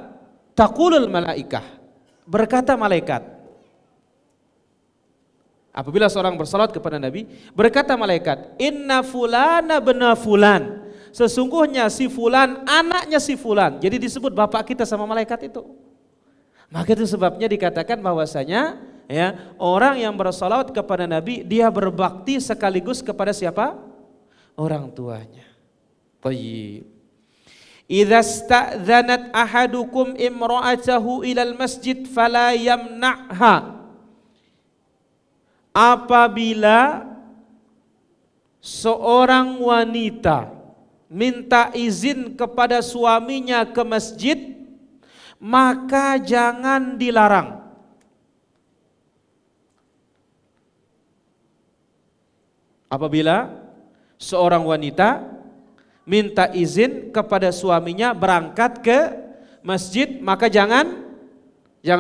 taqulul malaikah, berkata malaikat. Apabila seorang bersolawat kepada Nabi, berkata malaikat, inna fulana bena fulan, sesungguhnya si fulan anaknya si fulan. Jadi disebut bapak kita sama malaikat itu. Maka itu sebabnya dikatakan bahwasanya, ya, orang yang bersalawat kepada Nabi dia berbakti sekaligus kepada siapa? Orang tuanya. Tayyib. Idza sta'dzanat ahadukum imra'atahu ilal masjid fala yamna'ha. Apabila seorang wanita minta izin kepada suaminya ke masjid, maka jangan dilarang. Apabila seorang wanita minta izin kepada suaminya berangkat ke masjid, maka jangan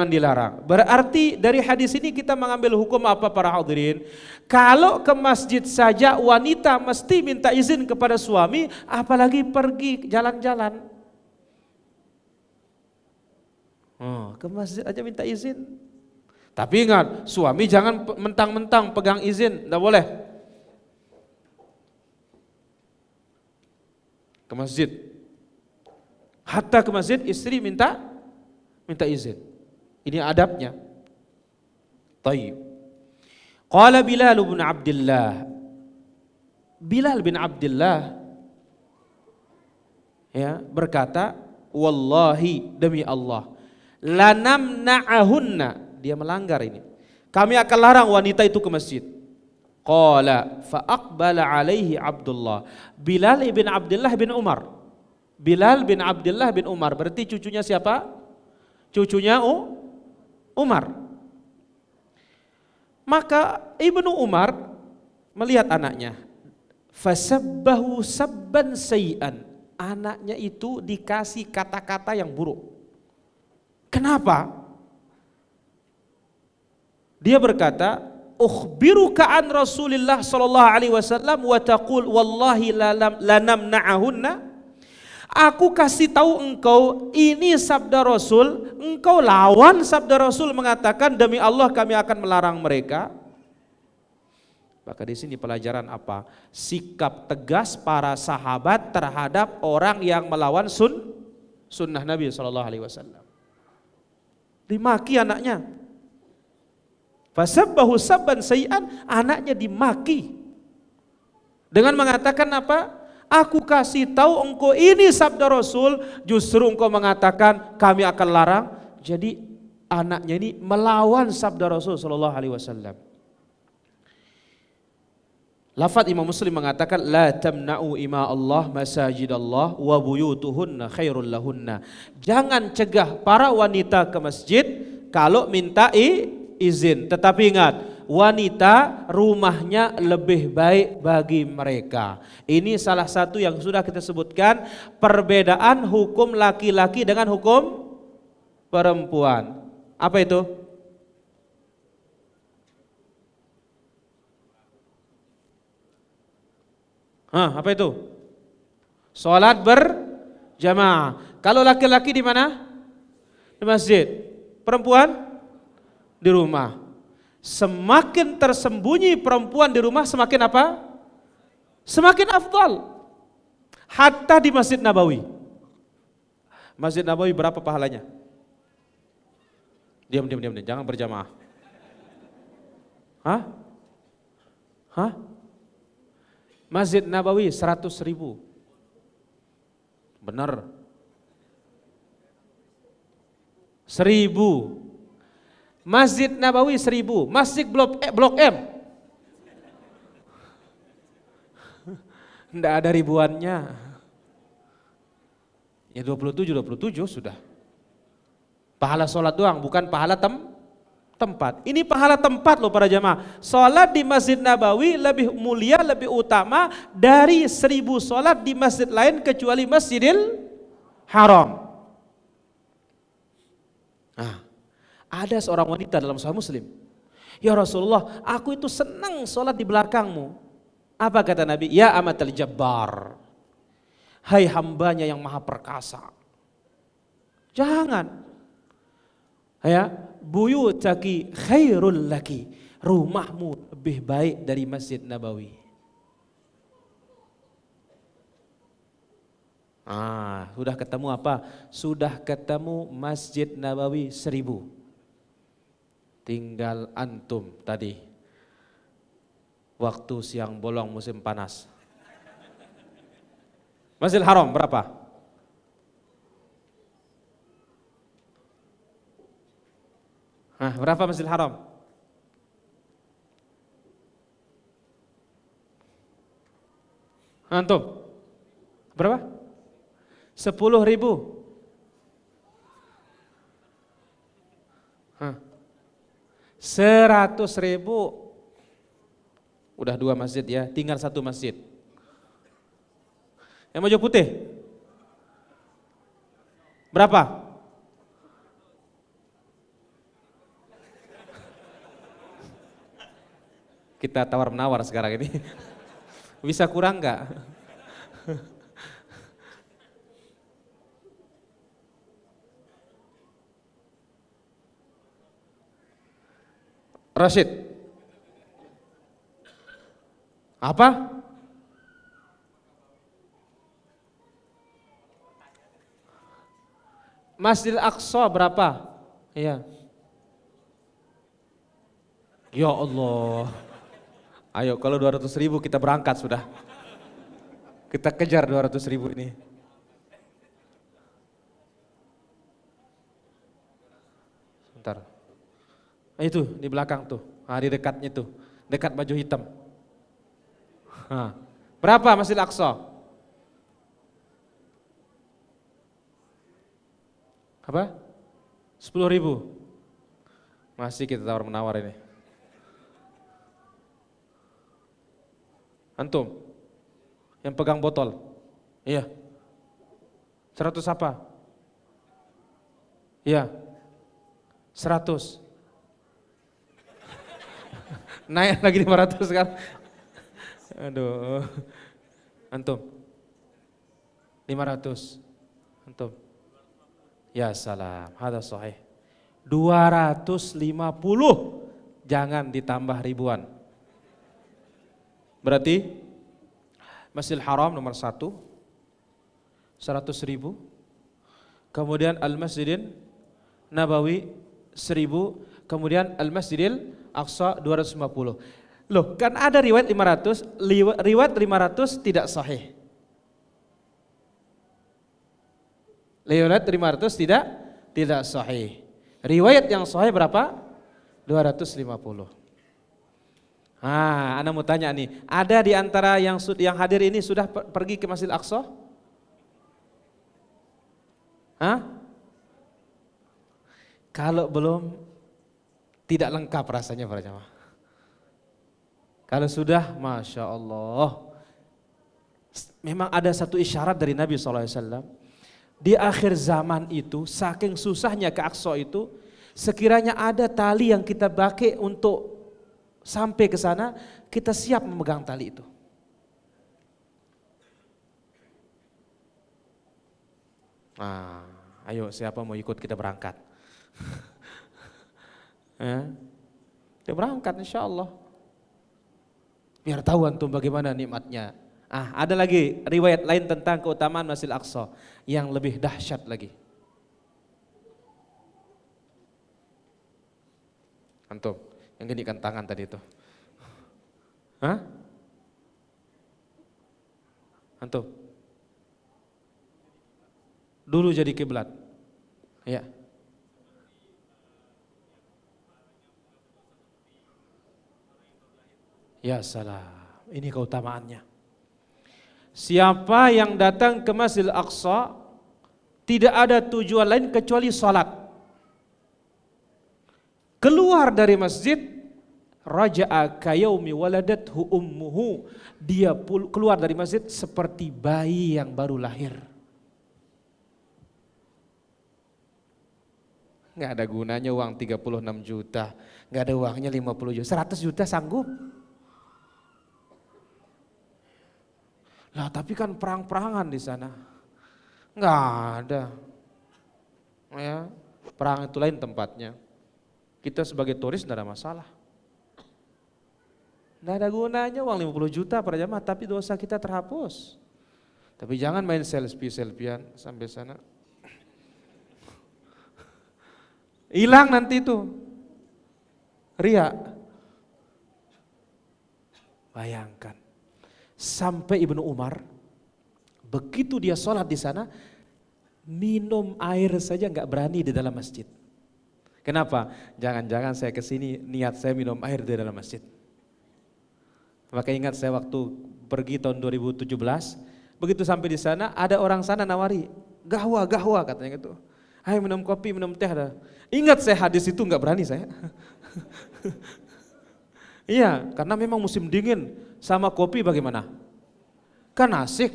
dilarang. Berarti dari hadis ini kita mengambil hukum apa para hadirin? Kalau ke masjid saja wanita mesti minta izin kepada suami, apalagi pergi jalan-jalan. Ke masjid aja minta izin. Tapi ingat, suami jangan mentang-mentang pegang izin, enggak boleh. ke masjid. Hatta ke masjid istri minta izin. Ini adabnya. Taib. Qala Bilal bin Abdullah. Bilal bin Abdullah ya berkata, wallahi demi Allah, lanamna'ahunna, dia melanggar ini. Kami akan larang wanita itu ke masjid. Qala fa aqbala alaihi Abdullah. Bilal bin Abdullah bin Umar. Bilal bin Abdullah bin Umar berarti cucunya siapa? Cucunya Umar. Maka Ibnu Umar melihat anaknya. Fasabbahu sabban sayyi'an. Anaknya itu dikasih kata-kata yang buruk. Kenapa? Dia berkata, ukhbiruka an Rasulillah sallallahu alaihi wasallam wa taqul wallahi la namna'ahunna. Aku kasih tahu engkau ini sabda Rasul, engkau lawan sabda Rasul mengatakan demi Allah kami akan melarang mereka. Maka di sini pelajaran apa? Sikap tegas para sahabat terhadap orang yang melawan sunnah Nabi sallallahu alaihi wasallam. Dimaki anaknya. Fasabbahu sabban sayyi'an, anaknya dimaki. Dengan mengatakan apa? Aku kasih tahu engkau ini sabda Rasul, justru engkau mengatakan kami akan larang. Jadi anaknya ini melawan sabda Rasul sallallahu alaihi wasallam. Lafaz Imam Muslim mengatakan la tamna'u ima Allah masajid Allah wa buyutuhunna khairul lahunna. Jangan cegah para wanita ke masjid kalau minta izin. Tetapi ingat, wanita rumahnya lebih baik bagi mereka. Ini salah satu yang sudah kita sebutkan, perbedaan hukum laki-laki dengan hukum perempuan. Apa itu? Apa itu? Salat berjamaah. Kalau laki-laki di mana? Di masjid. Perempuan di rumah. Semakin tersembunyi perempuan di rumah semakin apa? Semakin afdal. Hatta di Masjid Nabawi. Masjid Nabawi berapa pahalanya? Diam, jangan berjamaah. Hah? Masjid Nabawi 100.000. Benar. 1.000. Masjid Nabawi 1.000. Masjid Blok M. Tidak ada ribuannya. Ya 27 sudah. Pahala sholat doang, bukan pahala tempat. Ini pahala tempat loh para jamaah. Sholat di Masjid Nabawi lebih mulia, lebih utama dari 1.000 sholat di masjid lain kecuali Masjidil Haram. Ada seorang wanita dalam Sahih Muslim. Ya Rasulullah, aku itu senang sholat di belakangmu. Apa kata Nabi? Ya amatal jabbar. Hai hambanya yang maha perkasa. Jangan. Ya, buyutaki khairul laki. Rumahmu lebih baik dari Masjid Nabawi. Sudah ketemu apa? Sudah ketemu Masjid Nabawi 1.000. Tinggal antum tadi. Waktu siang bolong musim panas. Masjidil Haram berapa? Berapa Masjidil Haram? Antum? Berapa? 10.000. 100.000. Udah 2 masjid ya, tinggal 1 masjid. Yang Mojo Putih? Berapa? Kita tawar-menawar sekarang ini. Bisa kurang enggak? Rashid. Apa? Masjidil Aqsa berapa? Iya. Ya Allah. Ayo kalau 200.000 kita berangkat sudah. Kita kejar 200.000 ini. Sebentar. Itu di belakang tuh. Di dekatnya tuh. Dekat baju hitam. Berapa Masjidil Aqsa? Apa? 10.000. Masih kita tawar menawar ini. Antum yang pegang botol. Iya. 100 apa? Iya. 100. Naik lagi 500 kan? Aduh. Antum. 500. Antum. Ya salam. Hada sahih. 250. Jangan ditambah ribuan. Berarti Masjidil Haram nomor 1 100.000. Kemudian Al-Masjidin Nabawi 1.000. Kemudian Al-Masjidil Aqsa 250. Loh, kan ada riwayat 500, riwayat 500 tidak sahih. Riwayat 500 tidak sahih. Riwayat yang sahih berapa? 250. Ana mau tanya nih, ada di antara yang hadir ini sudah pergi ke Masjidil Aqsa? Kalau belum, tidak lengkap rasanya para jamaah. Kalau sudah, Masya Allah. Memang ada satu isyarat dari Nabi SAW. Di akhir zaman itu, saking susahnya ke Aqsa itu, sekiranya ada tali yang kita pakai untuk sampai ke sana, kita siap memegang tali itu. Ayo siapa mau ikut kita berangkat? Kita berangkat insya Allah. Biar tahu antum bagaimana nikmatnya. Ada lagi riwayat lain tentang keutamaan Masjidil Aqsa yang lebih dahsyat lagi. Antum yang ginikan tangan tadi itu. Antum. Dulu jadi kiblat. Ya. Ya salam, ini keutamaannya. Siapa yang datang ke Masjidil Aqsa tidak ada tujuan lain kecuali salat. Keluar dari masjid, raja'a kayaumi waladathu ummuhu. Dia keluar dari masjid seperti bayi yang baru lahir. Nggak ada gunanya uang 36 juta, nggak ada uangnya 50 juta, 100 juta sanggup. Lah tapi kan perang-perangan di sana, nggak ada. Ya, perang itu lain tempatnya. Kita sebagai turis tidak ada masalah. Nggak ada gunanya uang 50 juta para jamaah, tapi dosa kita terhapus. Tapi jangan main selfie-selfian sampai sana. Hilang nanti itu. Ria. Bayangkan. Sampai Ibnu Umar, begitu dia sholat di sana, minum air saja nggak berani di dalam masjid. Kenapa? Jangan-jangan saya kesini niat saya minum air di dalam masjid. Maka ingat saya waktu pergi tahun 2017, begitu sampai di sana ada orang sana nawari, gahwa katanya gitu. Ayo minum kopi, minum teh dah. Ingat saya hadis itu nggak berani saya. Iya, karena memang musim dingin sama kopi bagaimana? Kan asik.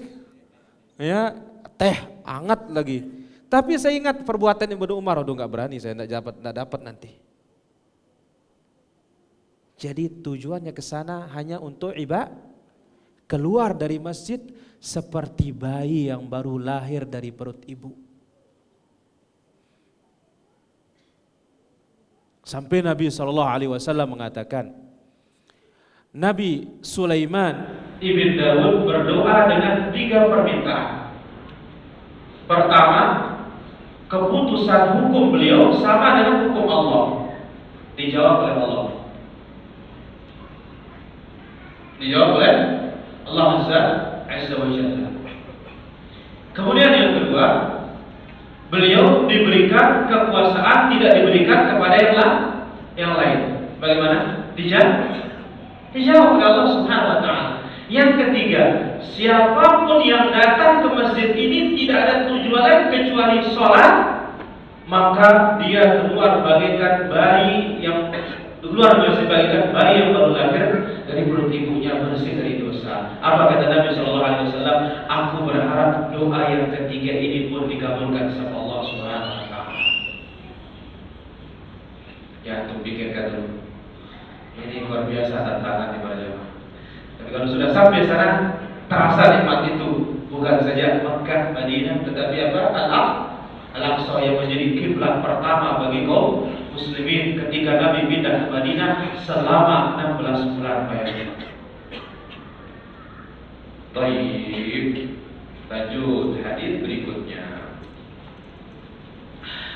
Ya, teh hangat lagi. Tapi saya ingat perbuatan Ibnu Umar, aduh nggak berani saya nggak dapat nanti. Jadi tujuannya ke sana hanya untuk ibadah. Keluar dari masjid seperti bayi yang baru lahir dari perut ibu. Sampai Nabi SAW mengatakan, Nabi Sulaiman ibn Dawud berdoa dengan 3 permintaan. Pertama, keputusan hukum beliau sama dengan hukum Allah? Dijawab oleh Allah. Dijawab oleh Allah Azza wa Jalla. Kemudian yang kedua, beliau diberikan kekuasaan tidak diberikan kepada yang lain. Bagaimana? Dijawab oleh Allah Subhanahu wa taala. Yang ketiga, siapapun yang datang ke masjid ini tidak ada tujuan lain kecuali sholat, maka dia keluar bagaikan bayi yang baru lahir dari perut ibunya, bersih dari dosa. Apa kata Nabi Shallallahu Alaihi Wasallam? Aku berharap doa yang ketiga ini pun dikabulkan sama Allah Subhanahu Wa Taala. Ya, untuk pikirkan dulu. Ini luar biasa tantangan di mana jemaah. Tapi kalau sudah sampai sana, terasa nikmat itu. Bukan saja Makkah, Madinah, tetapi apa? Al-Aqsa yang menjadi kiblat pertama bagi kaum muslimin ketika Nabi pindah ke Madinah selama 16 bulan. Baik, lanjut hadis berikutnya.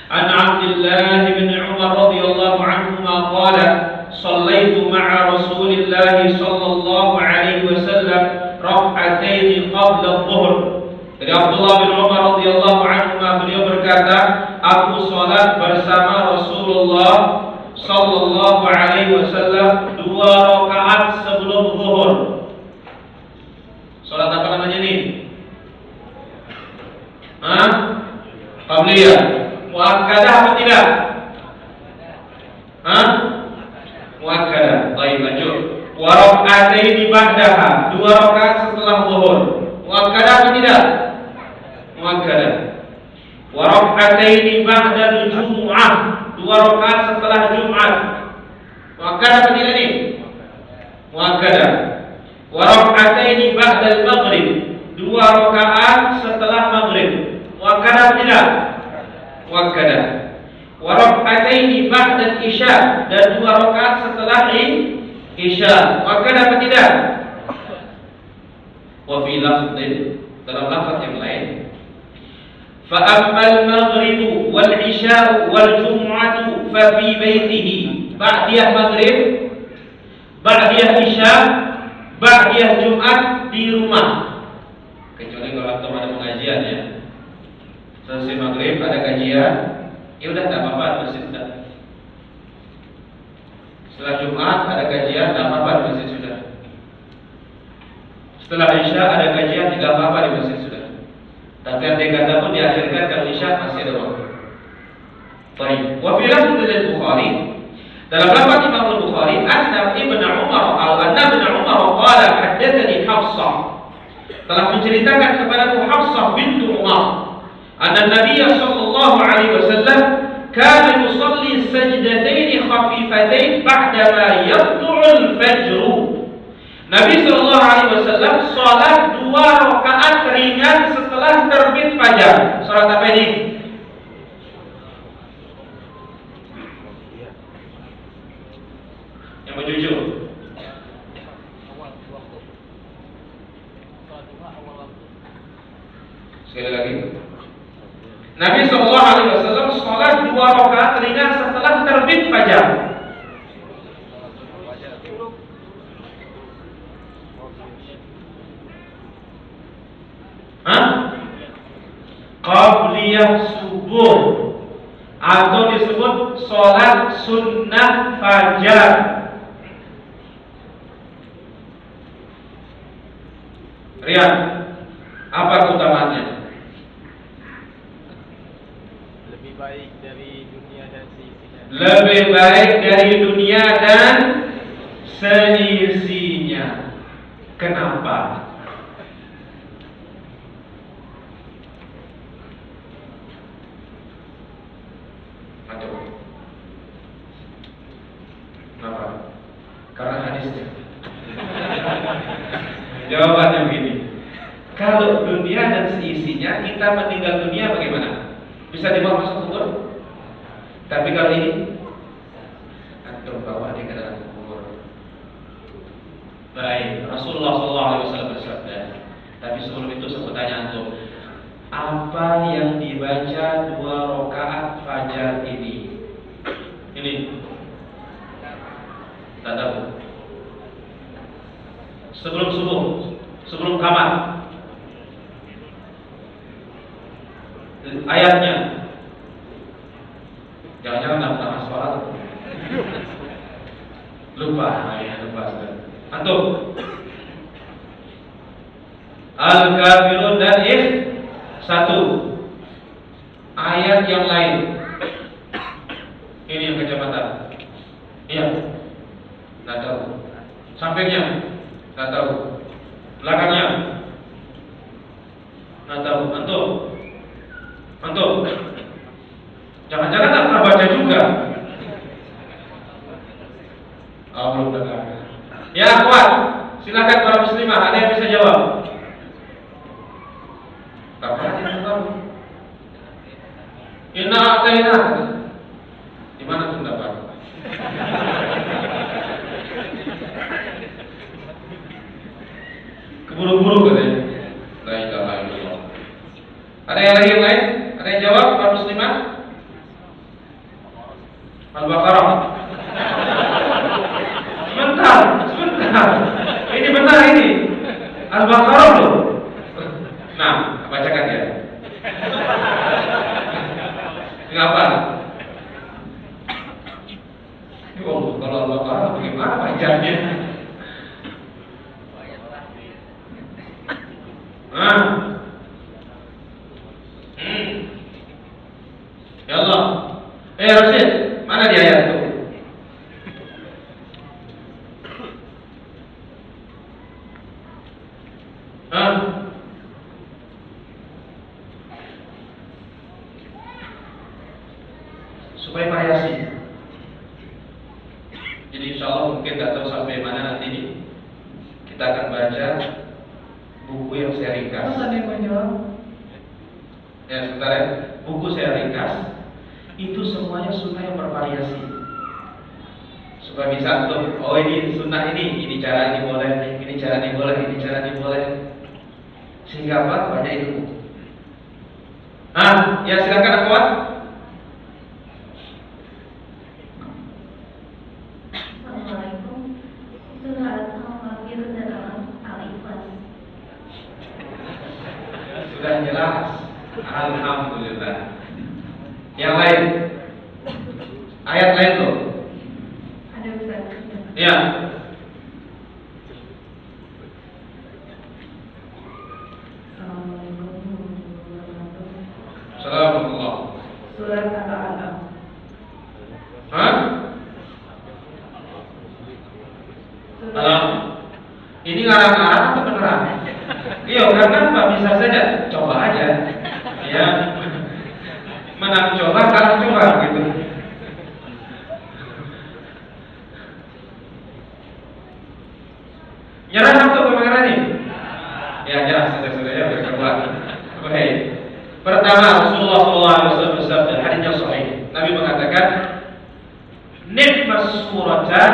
An Abdullah bin Umar radhiyallahu anhuma qala shallaitu ma'a Rasulillah sallallahu alaihi wasallam rak'atayn qabla adh-dhuhr. Dari Abdullah bin Umar radhiyallahu anhuma, beliau berkata, aku salat bersama Rasulullah sallallahu alaihi wasallam 2 rakaat sebelum zuhur. Salat apa namanya ini? Qabliyah. Muakkadah apa tidak? Muakkadah. Baik, lanjut. Wa raka'ataini ba'daha, 2 rakaat setelah zuhur. Muakkadah apa tidak? Muakkadah. Wa raka'ataini ba'da Jumu'ah, 2 rakaat setelah Jumat. Muakkadah apa tidak nih? Muakkadah. Wa raka'ataini ba'da al-Maghrib, 2 rakaat setelah Maghrib. Muakkadah apa tidak? Muakkadah. Wa raka'ataini ba'da Isya, dan 2 rakaat setelah Isya. Muakkadah apa tidak? Wa fi lafdhin, dalam lafaz yang lain, fa ammal maghribu wal isya'u wal jumu'atu fa fi baitihi, ba'diyah maghrib, ba'diyah isya, ba'diyah Jumat di rumah. Kecuali kalau antum ada pengajian ya. Selesai maghrib ada kajian, ya udah enggak apa-apa di masjid sudah. Setelah Jumat ada kajian, enggak apa-apa di masjid sudah. Setelah Isya ada kajian, tidak apa-apa di masjid sudah. Tapi andai kata pun diakhirkan kalau Isya masih ada waktu. Baik. Wa fi lafdz al-Bukhari, dalam lafaz Imam Al-Bukhari, anna Ibnu Umar qala haddatsani Hafsah, telah menceritakan kepadaku Hafsah bintu Umar, anna Nabi sallallahu alaihi wasallam kana yusalli sajdatayn khafifatain ba'da ma yatlu'ul fajr. Nabi sallallahu alaihi wasallam salat 2 rakaat ringan setelah terbit fajar. Salat apa ini? Yang jujur. Sekali lagi. Nabi sallallahu alaihi wasallam salat 2 rakaat ringan setelah terbit fajar. Qabliyah subuh, atau disebut salat sunnah fajar. Rian, apa keutamaannya? Lebih baik dari dunia dan seisinya. Lebih baik dari dunia dan seisinya. Kenapa? Kenapa? Karena hadisnya. Jawabannya begini. Kalau dunia dan seisinya, kita meninggal dunia bagaimana? Bisa dibawa masuk kubur? Tapi kalau ini, antum bawa dia ke dalam kubur. Baik, Rasulullah SAW bersabda. Tapi sebelum itu saya tanya antum, apa yang dibaca 2 rakaat fajar ini? Ini tak tahu. Sebelum subuh, sebelum kamar. Ayatnya. Jangan-jangan tak pernah sholat. Lupa, lupa sudah. Antum. Al-Kafirun dan satu. Ayat yang lain. Ini yang kecamatan. Iya. Tidak tahu. Sampingnya. Tidak tahu. Belakangnya. Tidak tahu. Antum. Jangan-jangan tak pernah baca juga. Oh, belum dengar. Ya, kuat. Silakan para muslimah, ada yang bisa jawab. Tak pernah tahu. Inna a'tayna. Di mana tuh dapat? Keburu-buru katanya. La ilaha illallah. Ada yang lain? Ada yang jawab para muslimah? Al-Baqarah. Sebentar. Ini benar ini. Al-Baqarah loh. Nah, bacakan ya. Kenapa? Oh, kalau Al-Baqarah bagaimana bacanya? Ya Allah. Rasid, mana di ayat itu? Supaya variasi. Jadi insya Allah mungkin tak tahu sampai mana nanti ini. Kita akan baca buku yang saya ringkas. Ya sebentar ya. Buku saya ringkas. Itu semuanya sunnah yang bervariasi. Supaya bisa untuk ini sunnah ini cara ini boleh, ini cara ini boleh, ini cara ini boleh. Sehingga apa? Banyak ilmu. Ya silakan akhwat. Sudah jelas. Alhamdulillah. Yang lain? Ayat lain tuh? Ada Ustaz. Ya. Assalamualaikum. Surat Al-An'am. Alam. Ini ngarang-ngarang atau beneran? Iya, karena Pak bisa saja coba aja. Ya. Menang coba, kalah coba gitu. Nyerah atau kemana nih? Ya nyerah sudah ya berkeluar. Baik. Pertama Rasulullah SAW bersabda, hadisnya sahih. Nabi mengatakan, "Ni'mas suratan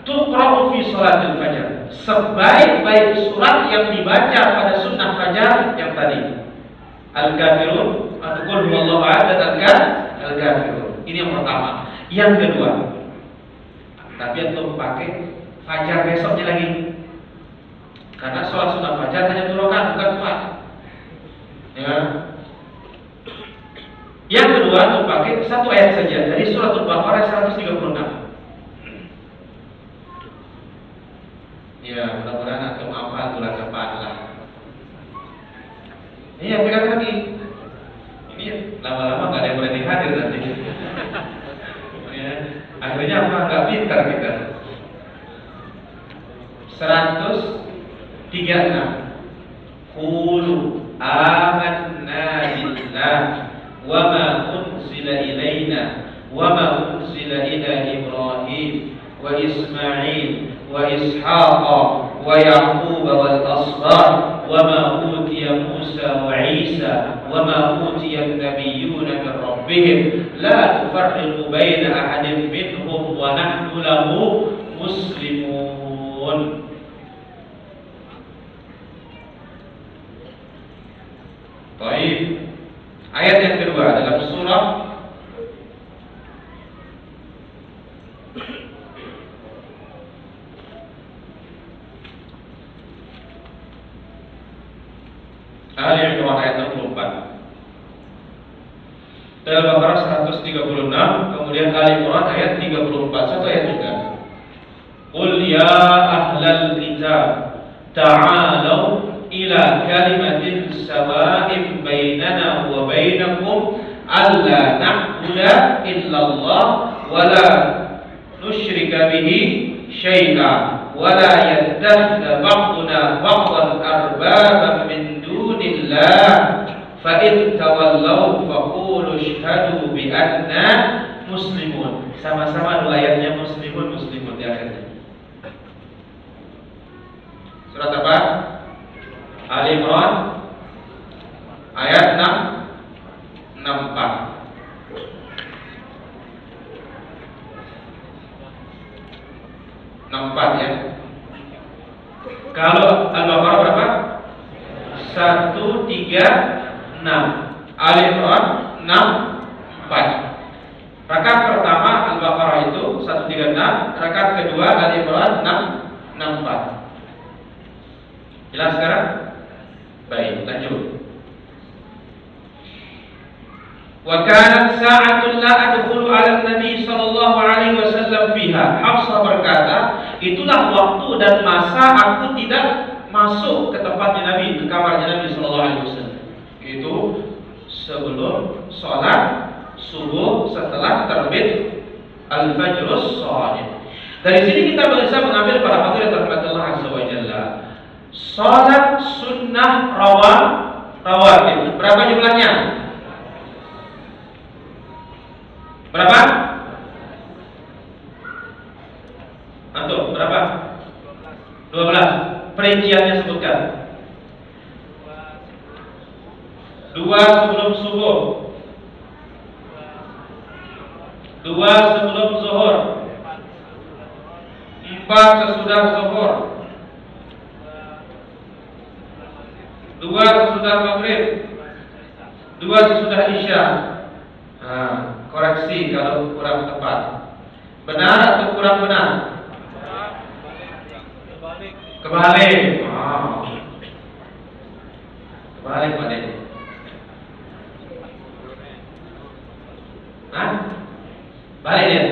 tuqra'u fi salatil fajar." Sebaik-baik surat yang dibaca pada sunnah fajar yang tadi. Al-Kafirun atau Qul huwallahu ahad dan Al-Kafirun. Ini yang pertama. Yang kedua, tapi untuk pakai fajar besoknya lagi. Karena sholat sunnah fajar hanya 2 rakaat, bukan 4. Ya. Yang kedua, untuk pakai 1 ayat saja dari surat Al-Baqarah 136. Ya, mudah-mudahan antum hafal bulan depan lah. Iya, pegang lagi. Ini lama-lama nggak ada yang berani hadir nanti. Ya, akhirnya apa? Nggak pintar kita. 136. Qulu amanna billah wa ma unzila ilaina wa ma unzila ila Ibrahim wa Ismail wa Ishaq wa Yaqub wal asbaq wa ma utiya Musa wa Isa wa ma utiya an-nabiyyuna min rabbihim la tufarriqu baina ahadin minhum wa nahnu lahu muslimun. Baik. Ayat yang kedua dalam surah Ali Imran ayat 64. Al-Baqarah 136, kemudian Ali Imran ayat 34, satu ayat juga. Qul ya ahlal kitab ta'alu ila kalimatin sawa'in bainana wa bainakum alla na'budu illallah wa la nusyrika bihi syai'a wa la yattakhidha ba'duna ba'dan arbaban min dunillah fa in tawallaw faqulu ashhadu bi anna muslimun. Sama-sama dua ayatnya muslimun di akhirnya. Surat apa? Ali Imran ayat 64. Ya. Kalau Al-Baqarah berapa? 136. Ali Imran 64. Rakaat pertama Al-Baqarah itu 136, rakaat kedua Ali Imran 64. Jelas sekarang? Baik, lanjut. Wa kanat sa'atun la adkhulu 'ala an-nabi sallallahu alaihi wasallam fiha. Hafsah berkata, itulah waktu dan masa aku tidak masuk ke tempatnya Nabi, ke kamarnya Nabi sallallahu alaihi wasallam. Itu sebelum salat subuh setelah terbit al-fajrus shadiq. Dari sini kita bisa mengambil para hadirin rahmatullah azza wa jalla. Salat sunnah rawatib. Berapa jumlahnya? Berapa? Antum, berapa? 12. Perinciannya sebutkan. 2 sebelum subuh, 2 sebelum zuhur, 4 sesudah zuhur, 2 sesudah maghrib, 2 sesudah isya. Nah, koreksi kalau kurang tepat. Benar atau kurang benar? Kebalik. Oh. Kebalik, Pak Dede. Hah? Balik ya?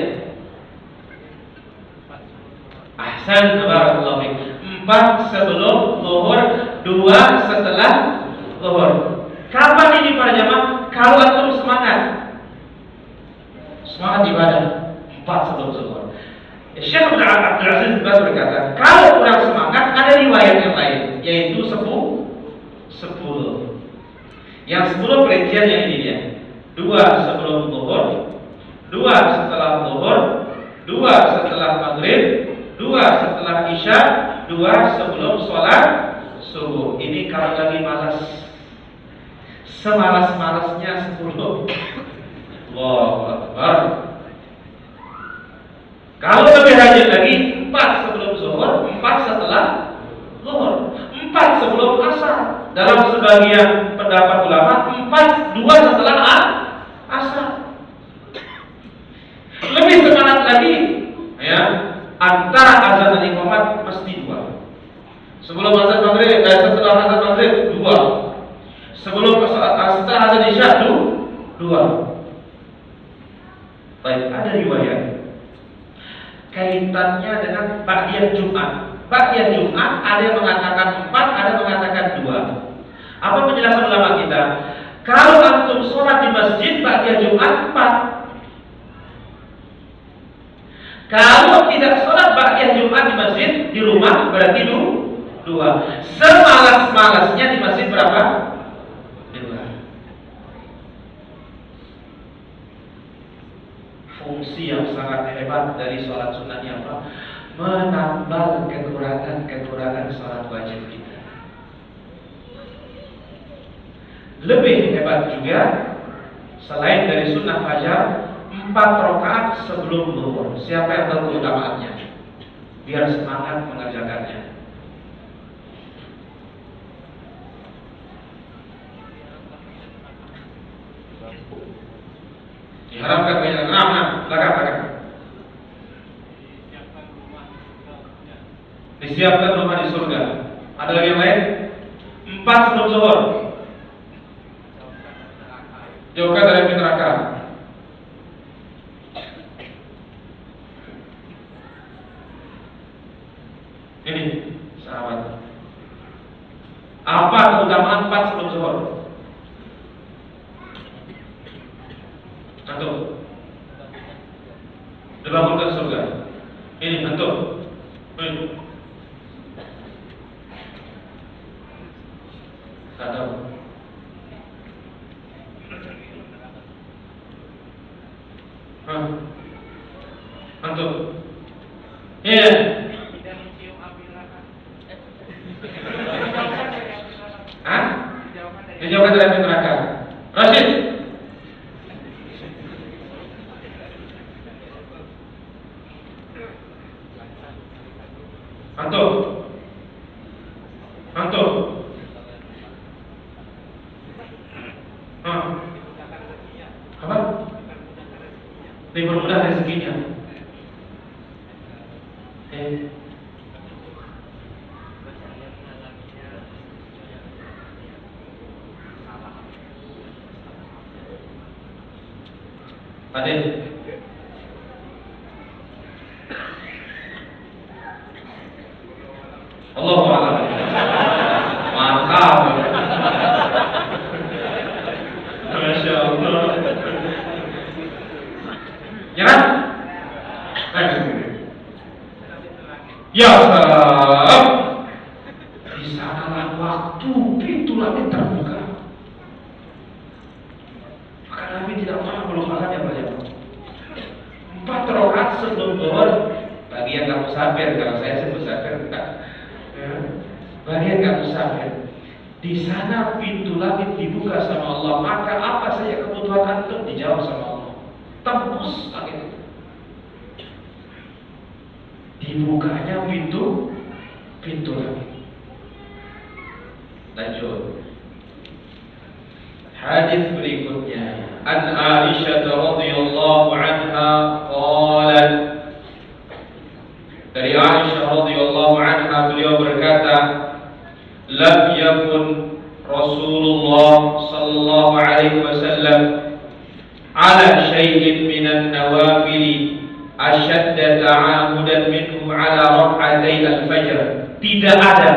Ahsan, barakallahu fiik. 4 sebelum zuhur, 2 setelah zuhur. Kapan ini para jamaah? Kalau antum semangat ibadah, 4 sebelum zuhur. Syekh Abdul Aziz bin Baz berkata, kalau kurang semangat ada riwayat yang lain, yaitu 10. Yang 10 perincian yang ini dia. 2 sebelum zuhur, 2 setelah zuhur, 2 setelah maghrib, 2 setelah isya, 2 sebelum sholat subuh. Ini kalau lagi malas, semalas-malasnya 10. Allahu Akbar. Kalau lebih rajin lagi, 4 sebelum zuhur, 4 setelah zuhur, 4 sebelum asar. Dalam sebagian pendapat ulama, 2 setelah asar. Lebih semangat lagi, ya, antara azan dan iqamat mesti 2. Sebelum azan maghrib, setelah azan maghrib 2. Sebelum setelah azan isya 2. Baik, ada riwayat kaitannya dengan ba'diyah Jumat. Ba'diyah Jumat ada yang mengatakan 4, ada yang mengatakan 2. Apa penjelasan ulama kita? Kalau antum sholat di masjid ba'diyah Jumat 4. Kalau tidak sholat ba'diyah Jumat di masjid, di rumah berarti 2. Semalas-malasnya di masjid berapa? 2. Fungsi yang sangat hebat dari sholat sunnahnya apa? Menambal kekurangan sholat wajib kita. Lebih hebat juga, selain dari sunnah fajar, 4 rakaat sebelum zuhur. Siapa yang tahu keutamaannya? Biar semangat mengerjakannya. Diharapkan banyak. Belakang. Disiapkan rumah di surga. Ada lagi yang lain? 4 sebelum zuhur. Jauhkan dari api neraka. Ini sahabat. Apa keutamaan 4 sebelum zuhur? Antum dibangunkan surga. Ini antum. Ini. Tak tahu. Antum. Iya. Tidak mencium api neraka. Hah? Dijauhkan dari api neraka. Rashid. Antum. Apa? Dipermudah rezekinya. Adil. Allahu a'lam. Mantap. Masya Allah. Nyerah? Ya salam. Di sanalah waktu pintu langit terbuka. Maka Nabi tidak pernah melupakannya banyak. 4 rakaat sebelum zuhur. Bagi yang nggak musafir, kalau saya sih musafir, enggak. Bagi yang nggak musafir, di sana pintu langit dibuka sama Allah. Maka apa saja kebutuhan antum dijawab sama Allah. Tembus langit itu. Dibukanya pintu langit. Lanjut. Hadis berikutnya. An Aisyah radhiyallahu anha qalat. Dari Aisyah radhiyallahu anha beliau berkata, lam yakun Rasulullah sallallahu alaihi wasallam ala syai'in minan nawafil ashadda ta'amudan minhu ala rak'atay al-fajr. Tidak ada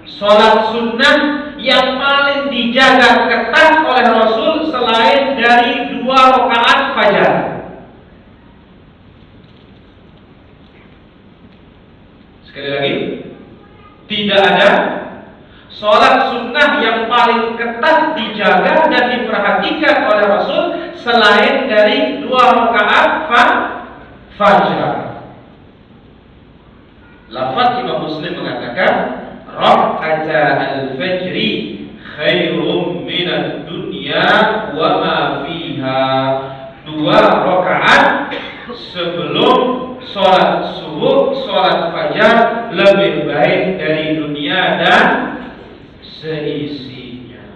salat sunnah yang paling dijaga ketat oleh Rasul selain dari 2 rakaat fajar. Sekali lagi, tidak ada salat sunnah yang paling ketat dijaga dan diperhatikan oleh Rasul selain dari 2 rakaat fajar. Lafaz Imam Muslim mengatakan rak'ata al-fajri khairum minad dunya wa ma fiha. 2 rakaat sebelum sholat subuh, sholat fajar lebih baik dari dunia dan seisinya.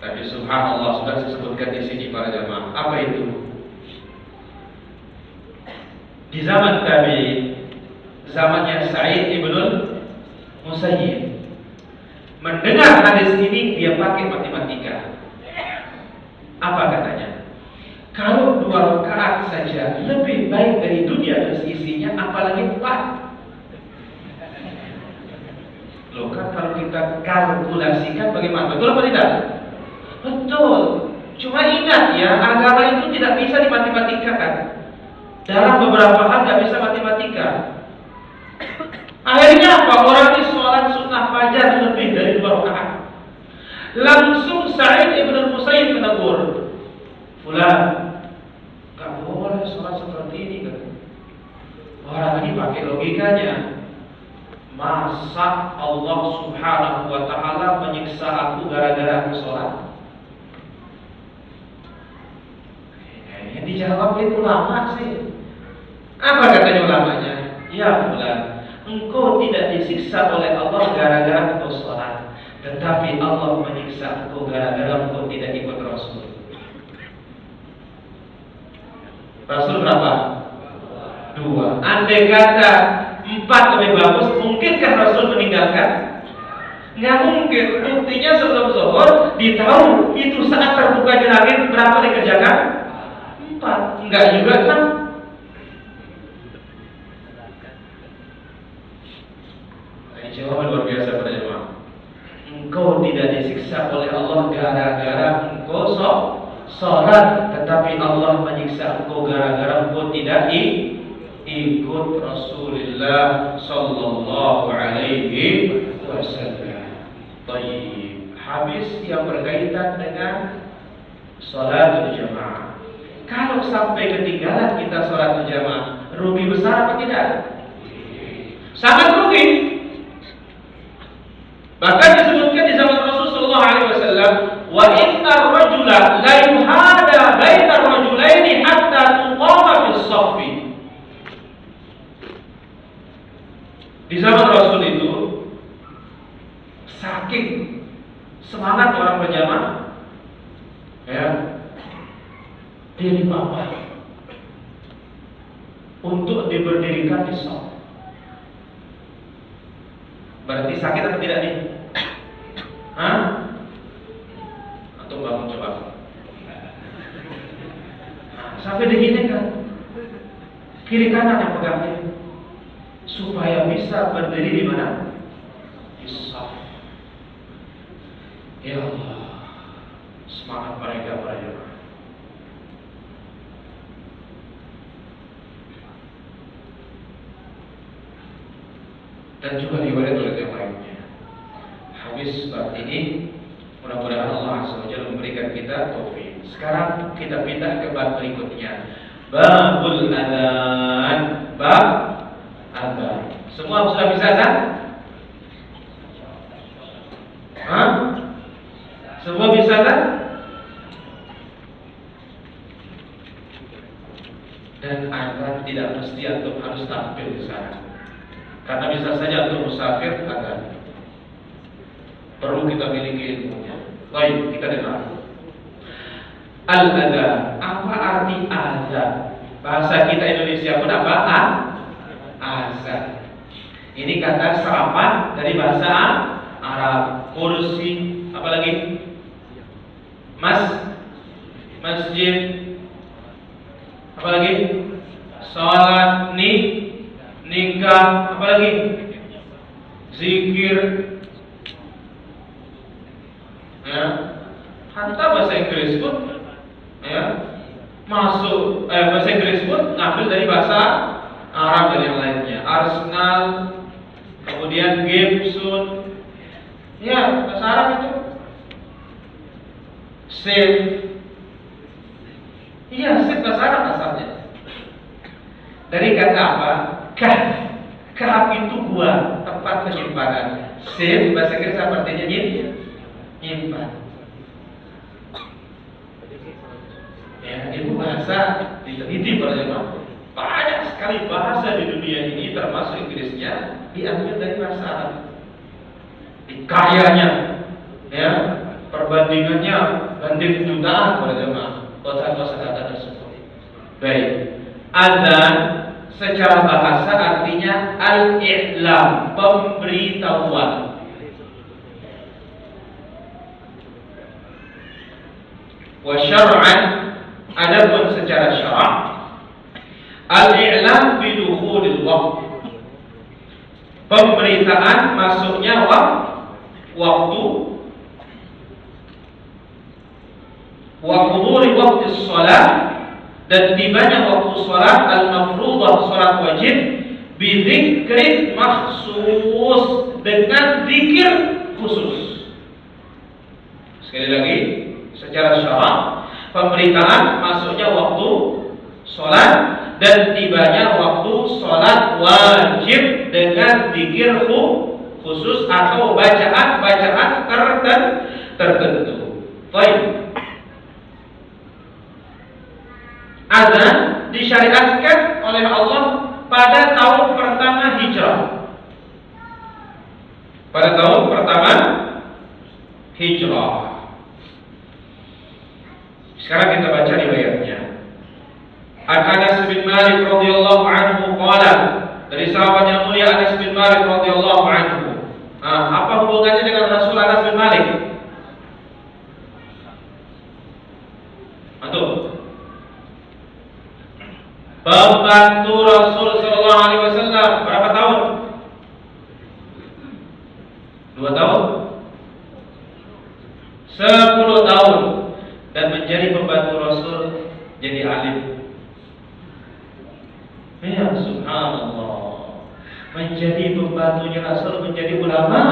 Tapi subhanallah sudah disebutkan di sini para jamaah. Apa itu? Di zaman tabi'in, zamannya Sa'id ibnul Musayyib, mendengar hadis ini dia pakai matematika. Apa katanya? Kalau 2 rakaat saja lebih baik dari dunia dan seisinya, apalagi 4. Loh kan kalau kita kalkulasikan bagaimana? Betul apa tidak? Betul. Cuma ingat ya, agama itu tidak bisa dimatematika-kan. Dalam beberapa hal tidak bisa matematika. Akhirnya apa? Orang ini sholat sunnah fajar lebih dari 2 rakaat. Langsung Sa'id ibn Musayyib menegur, fulan, gak boleh sholat seperti ini kan? Orang ini pakai logikanya. Masa Allah subhanahu wa ta'ala menyiksa aku gara-gara aku sholat? Yang dijawab itu ulama sih. Apa katanya ulamanya? Ya fulan, engkau tidak disiksa oleh Allah gara-gara engkau sholat, tetapi Allah menyiksa engkau gara-gara engkau tidak ikut Rasul. Rasul berapa? 2. Andai kata 4 lebih bagus, mungkinkah Rasul meninggalkan? Nggak mungkin. Buktinya sebelum zuhur ditahu itu saat terbukanya langit berapa dikerjakan? 4. Enggak juga 6. Jawaban luar biasa pada jemaah. Engkau tidak disiksa oleh Allah gara-gara engkau sholat, tetapi Allah menyiksa engkau gara-gara engkau tidak ikut Rasulullah sallallahu alaihi wasallam. Baik, habis yang berkaitan dengan sholat berjamaah. Kalau sampai ketinggalan kita sholat berjamaah, rugi besar apa tidak? Sangat rugi. Bahkan disebutkan di zaman Rasul sallallahu alaihi wasallam, wa inna ar-rajula la yuhada baina ar-rajulaini hatta tuqama fis shaffi. Di zaman Rasul itu saking semangat orang berjamaah, ya, dia dibawa untuk diberdirikan di shaf. Berarti sakit atau tidak nih? Hah? Atau bangun coba. Sampai begini kan, kiri kanan yang pegangnya, supaya bisa berdiri di mana? Di shaf. Ya Allah, semangat mereka para jemaah. Dan juga riwayat oleh yang lainnya. Habis bab ini, mudah-mudahan Allah Azza wa Jalla memberikan kita taufik. Sekarang kita pindah ke bab berikutnya. Babul adzan. Bab adzan. Semua sudah bisa adzan? Hah? Semua bisa adzan? Dan adzan tidak mesti antum harus tampil di sana. Karena bisa saja untuk musafir adzan. Perlu kita miliki ilmunya. Baik, kita dengar. Al-adzan. Apa arti adzan? Bahasa kita Indonesia pun apa? Azan. Ini kata serapan dari bahasa Arab. Kursi, apa lagi? Masjid. Apa lagi? Salat, nikah, apa lagi? Zikir, ya. Hatta bahasa Inggris pun, ya, masuk. Bahasa Inggris pun ngambil dari bahasa Arab dan yang lainnya. Arsenal, kemudian Gibson, ya, bahasa Arab itu. Save, iya, save bahasa Arab asalnya. Dari kata apa? Kahf itu gua, tempat penyimpanan. Safe bahasa Inggris artinya nyimpan. Ya, itu bahasa diteliti para jemaah. Banyak sekali bahasa di dunia ini, termasuk Inggrisnya, diambil dari bahasa Arab. Karyanya, ya, perbandingannya banding jutaan para jemaah. Kata-kata tersebut. Baik, adzan secara bahasa artinya al-i'lam, pemberitahuan. Wa syar'an, adapun secara syara', al-i'lam bidukhulil waqt, pemberitaan masuknya waktu, wa huduri waqti shalah, dan tibanya waktu salat al-mafruḍah, salat wajib, bidzikrin makhsus, dengan zikir khusus. Sekali lagi, secara syara' pemberitaan masuknya waktu salat dan tibanya waktu salat wajib dengan zikir khusus atau bacaan tertentu. Baik. Azan disyariatkan oleh Allah pada tahun pertama hijrah. Pada tahun pertama hijrah. Sekarang kita baca riwayatnya. Anas bin Malik radhiyallahu anhu qala, dari sahabat yang mulia Anas bin Malik radhiyallahu anhu. Apa hubungannya dengan Rasul Anas bin Malik? Antum? Pembantu Rasul sallallahu alaihi wasallam berapa tahun? 2 tahun? 10 tahun. Dan menjadi pembantu Rasul, jadi alim. Ya subhanallah, menjadi pembantunya Rasul, menjadi ulama.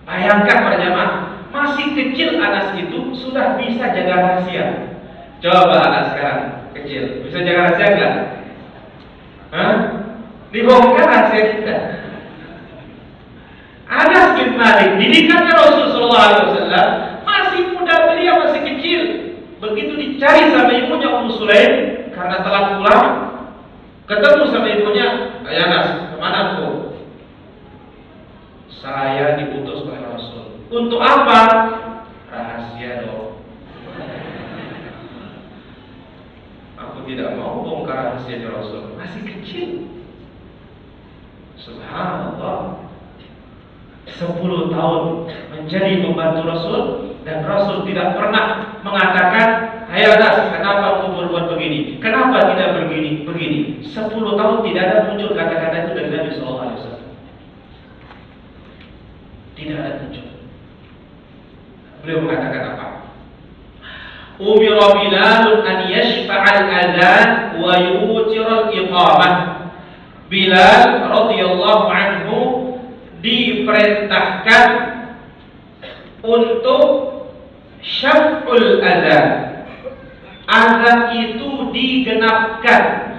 Bayangkan para jamaah, masih kecil Anas itu sudah bisa jaga rahasia. Coba Anas sekarang kecil, bisa jaga rahasia enggak? Dibongkar rahasia kita. Anas bin Malik, didikannya Rasul sallallahu alaihi wasallam, masih muda, beliau masih kecil. Begitu dicari sama ibunya Ummu Sulaim, karena telah pulang, ketemu sama ibunya, "Ayah Anas, kemana engkau?" "Saya diutus oleh Rasul." "Untuk apa?" "Rahasia dong. Aku tidak mau bongkar rahasia Rasul." Masih kecil. Subhanallah. 10 tahun menjadi pembantu Rasul, dan Rasul tidak pernah mengatakan, "Hai Anas, kenapa kamu berbuat begini? Kenapa tidak begini?" 10 tahun tidak ada muncul kata-kata itu dari Nabi sallallahu alaihi wasallam. Tidak ada muncul. Beliau mengatakan apa? "Umira Bilal an yashfa'al adzan wa yu'tiral iqamah." Bilal radhiyallahu anhu diperintahkan untuk syaf'ul adzan. Azan itu digenapkan.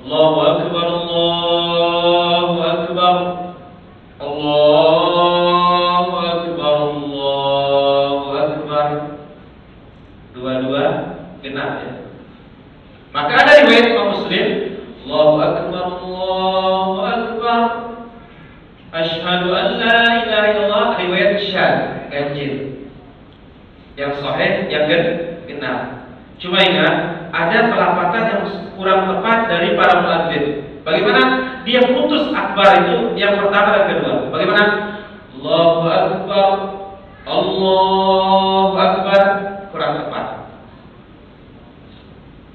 Allahu akbar, Allahu akbar, Allahu akbar, Allahu akbar. Dua-dua genap ya. Maka ada riwayat Imam Muslim, Allahu akbar, Allahu akbar, asyhadu an la ilaha illallah. Riwayat syad, ganjil. Yang sahih yang genap. Cuma ingat, ada pelafatan yang kurang tepat dari para muadzin. Bagaimana dia putus akbar itu yang pertama dan kedua? Bagaimana? Allahu akbar, Allahu akbar, kurang tepat.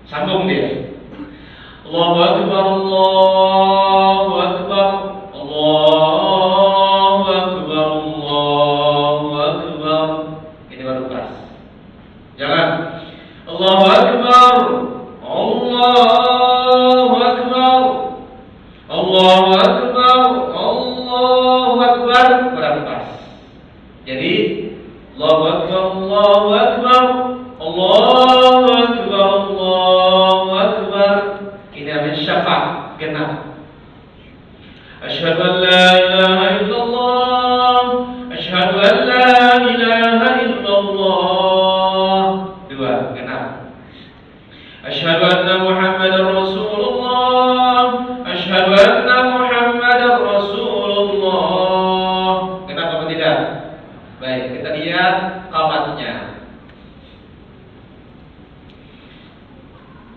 Sambung dia. Allahu akbar, Allahu akbar, Allahu akbar, Allahu akbar. Ini baru pas. Jangan Allahu akbar, Allahu akbar, Allahu akbar, Allahu akbar, kurang pas. Jadi Allahu akbar, Allahu akbar, Allahu akbar, Allahu akbar. Ini namanya syafa', genap. Asyhadu an la ilaha illallah, asyhadu an la ilaha illallah. Dua, genap. Asyhadu anna Muhammadar Rasulullah, asyhadu anna Muhammadar Rasulullah. Genap apa tidak? Baik, kita lihat qamatnya.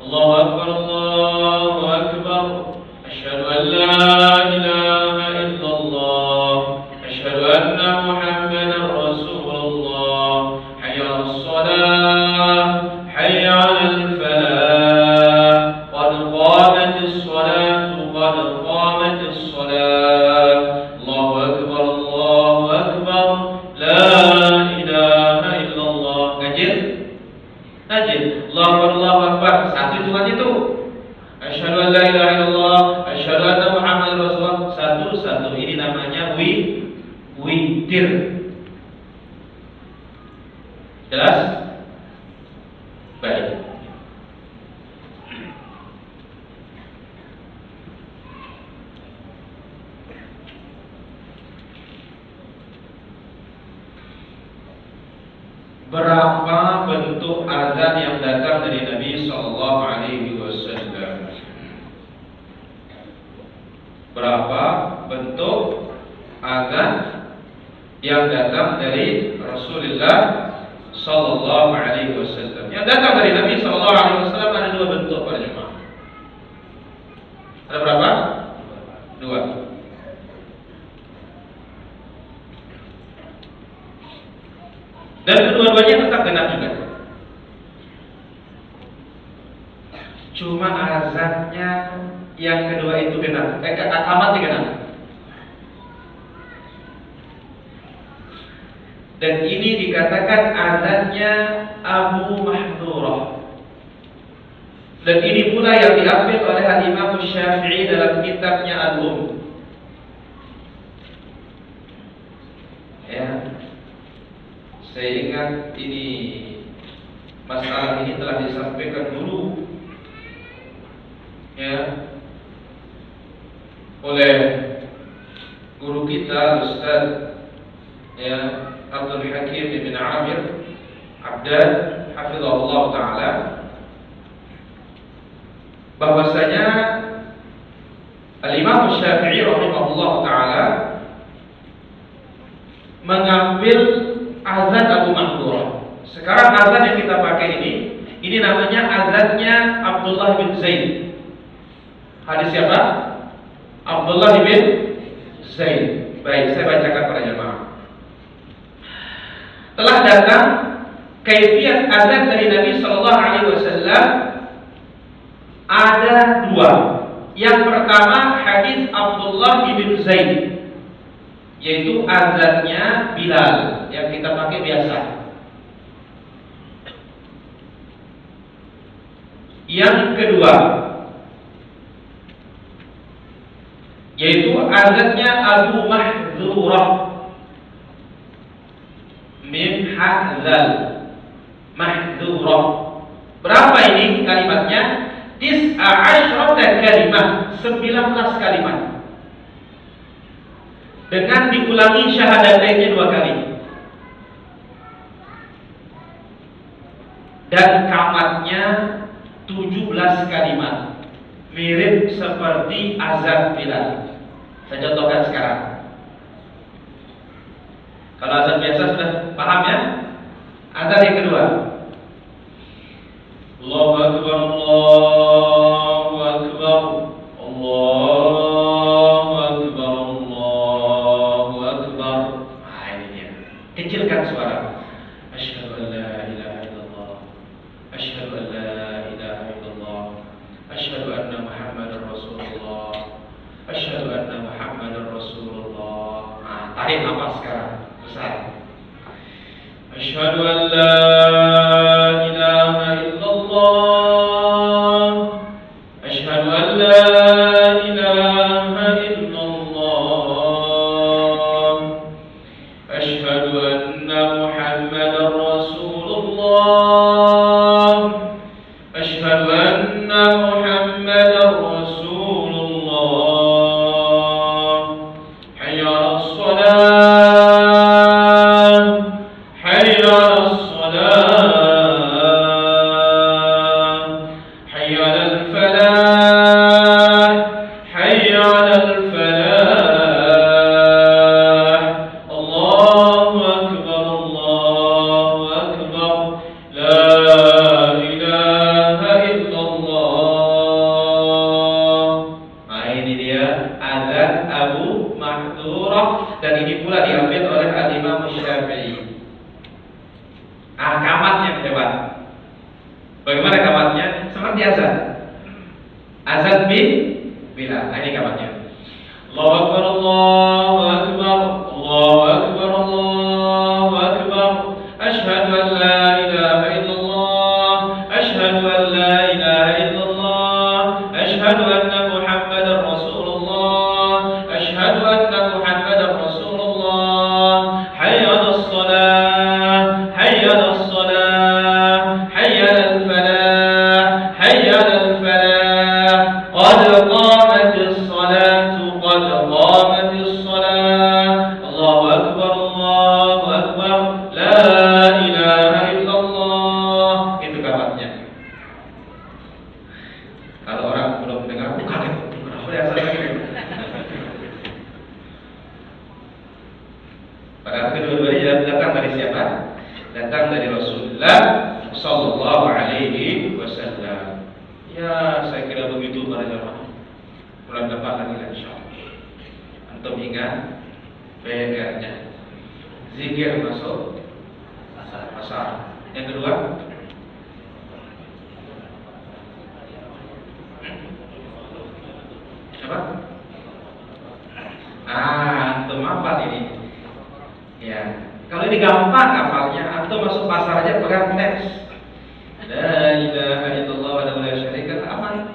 Allahu akbar, Allahu akbar, asyhadu an la ilaha illallah, asyhadu anna Muhammadar Rasulullah. Hayya 'alas shalah, hayya 'alal falah, qad qamatis salatu, qad qamatis salat. Allahu akbar, Allahu akbar, la ilaha illallah. Ganjil? Ganjil. Allahu akbar. Satu hitungan itu. Asyhadu an la ilaha illallah, asyhadu anna Muhammadar Rasulullah. Satu-satu. Ini namanya witir. Jelas? Baik. Berapa bentuk azan yang datang dari Nabi sallallahu alaihi wasallam? Berapa bentuk azan yang datang dari Rasulullah sallallahu alaihi wasallam. Yang datang dari Nabi sallallahu alaihi wasallam ada dua bentuk para jemaah. Ada berapa? Dua. Dan kedua-duanya tetap genap juga. Cuma azannya yang kedua itu genap. Tamat genap. Dan ini dikatakan azannya Abu Mahdhurah. Dan ini pula yang diambil oleh Imam Syafi'i dalam kitabnya Al-Um. Ya. Saya ingat ini masalah ini telah disampaikan dulu ya oleh guru kita Ustaz ya Abdul Hakim bin Amir Abdan hafizahullah taala, bahwasanya Al-Imam Syafi'i rahimahullah taala mengambil azan Abu Mahdhurah. Sekarang azan yang kita pakai ini namanya azannya Abdullah bin Zaid. Hadis siapa? Abdullah bin Zaid. Baik, saya bacakan para jemaah. Telah datang kaifiat azan dari Nabi sallallahu alaihi wasallam ada dua. Yang pertama hadis Abdullah bin Zaid, yaitu azannya Bilal yang kita pakai biasa. Yang kedua yaitu azannya Abu Mahdhurah, mim hadzal Mahdhurah. Berapa ini kalimatnya? 19 kalimat, 19 kalimat. Dengan diulangi syahadatainnya 2 kali. Dan kamatnya 17 kalimat. Mirip seperti azan Bilal. Saya contohkan sekarang. Kalau azan biasa sudah paham ya? Azan yang kedua. Allahu Akbar, Allahu Akbar, Allahu Akbar, Allahu Akbar. Nah, ini dia. Kecilkan suara. Asyhadu an la ilaha illallah, asyhadu an la ilaha illallah, asyhadu anna Muhammadar Rasulullah, asyhadu anna Muhammadar Rasulullah. Nah, tarik nafas sekarang besar. Asyhadu an la ilaha illallah, asyhadu an la ilaha illallah, asyhadu anna Muhammadar Rasulullah, asyhadu anna Muhammadar Rasulullah. Hayya 'alas shalah, hayya 'alas salah, hayya 'alal falah, hayya 'alal falah. Allahu akbar, Allahu akbar, la ilaha illallah. Nah, ini dia azan Abu Mahdhurah, dan ini pula diambil oleh Al-Imam Syafi'i. Kamatnya hebat. Bagaimana kamatnya? Seperti azan. Azan Bilal. Nah, ini kamatnya. Allahu akbar, Allahu akbar, Allahu akbar, Allahu akbar. Asyhadu an la ilaha illallah, asyhadu an la ilaha illallah, asyhadu anna Muhammadar Rasulullah, asyhadu anna Muhammadar Rasulullah. Hayya 'alas shalah, hayya 'alas salah, hayya 'alal falah, hayya 'alal falah. Qad qamatis salatu, qad qamatis salah. Allahu akbar, Allahu akbar, la ilaha illallah. Itu kamatnya. Kalau orang belum dengar, kaget. Kenapa ya azan lagi? Padahal kedua-duanya datang dari siapa? Datang dari Rasulullah Sallallahu Alaihi Wasallam. Ya, saya kira begitu para jemaah. Bulan depan lagi insyaallah. Antum ingat PR-nya. Zikir masuk pasar. Yang kedua, apa? Antum apa ini? Ya, kalau ini gampang hafalnya, antum masuk pasar aja pegang teks. La ilaha illallah wa la syarika lah, aman.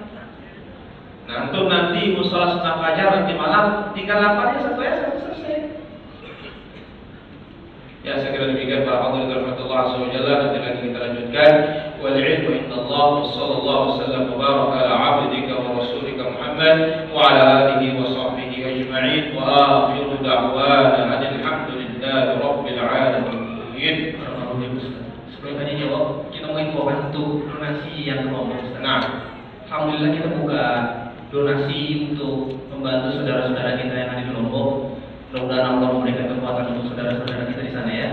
Nah, antum nanti musola sunnah fajar nanti malam tinggal hafalnya satu ayat selesai. Ya, saya kira demikian para hadirin rahmatullah subhanahu nanti lagi kita lanjutkan. Wal ilmu indallah sallallahu wasallam wa baraka ala abdika wa rasulika Muhammad wa ala alihi wa sahbihi ajma'in wa akhiru da'wana alhamdulillahi rabbil alamin. Sebelum tadi jawab, kita mau infokan untuk donasi yang kelompok. Nah, alhamdulillah kita buka donasi untuk membantu saudara-saudara kita yang ada di Lombok. Mudah-mudahan Allah memberikan kekuatan untuk saudara-saudara kita di sana ya.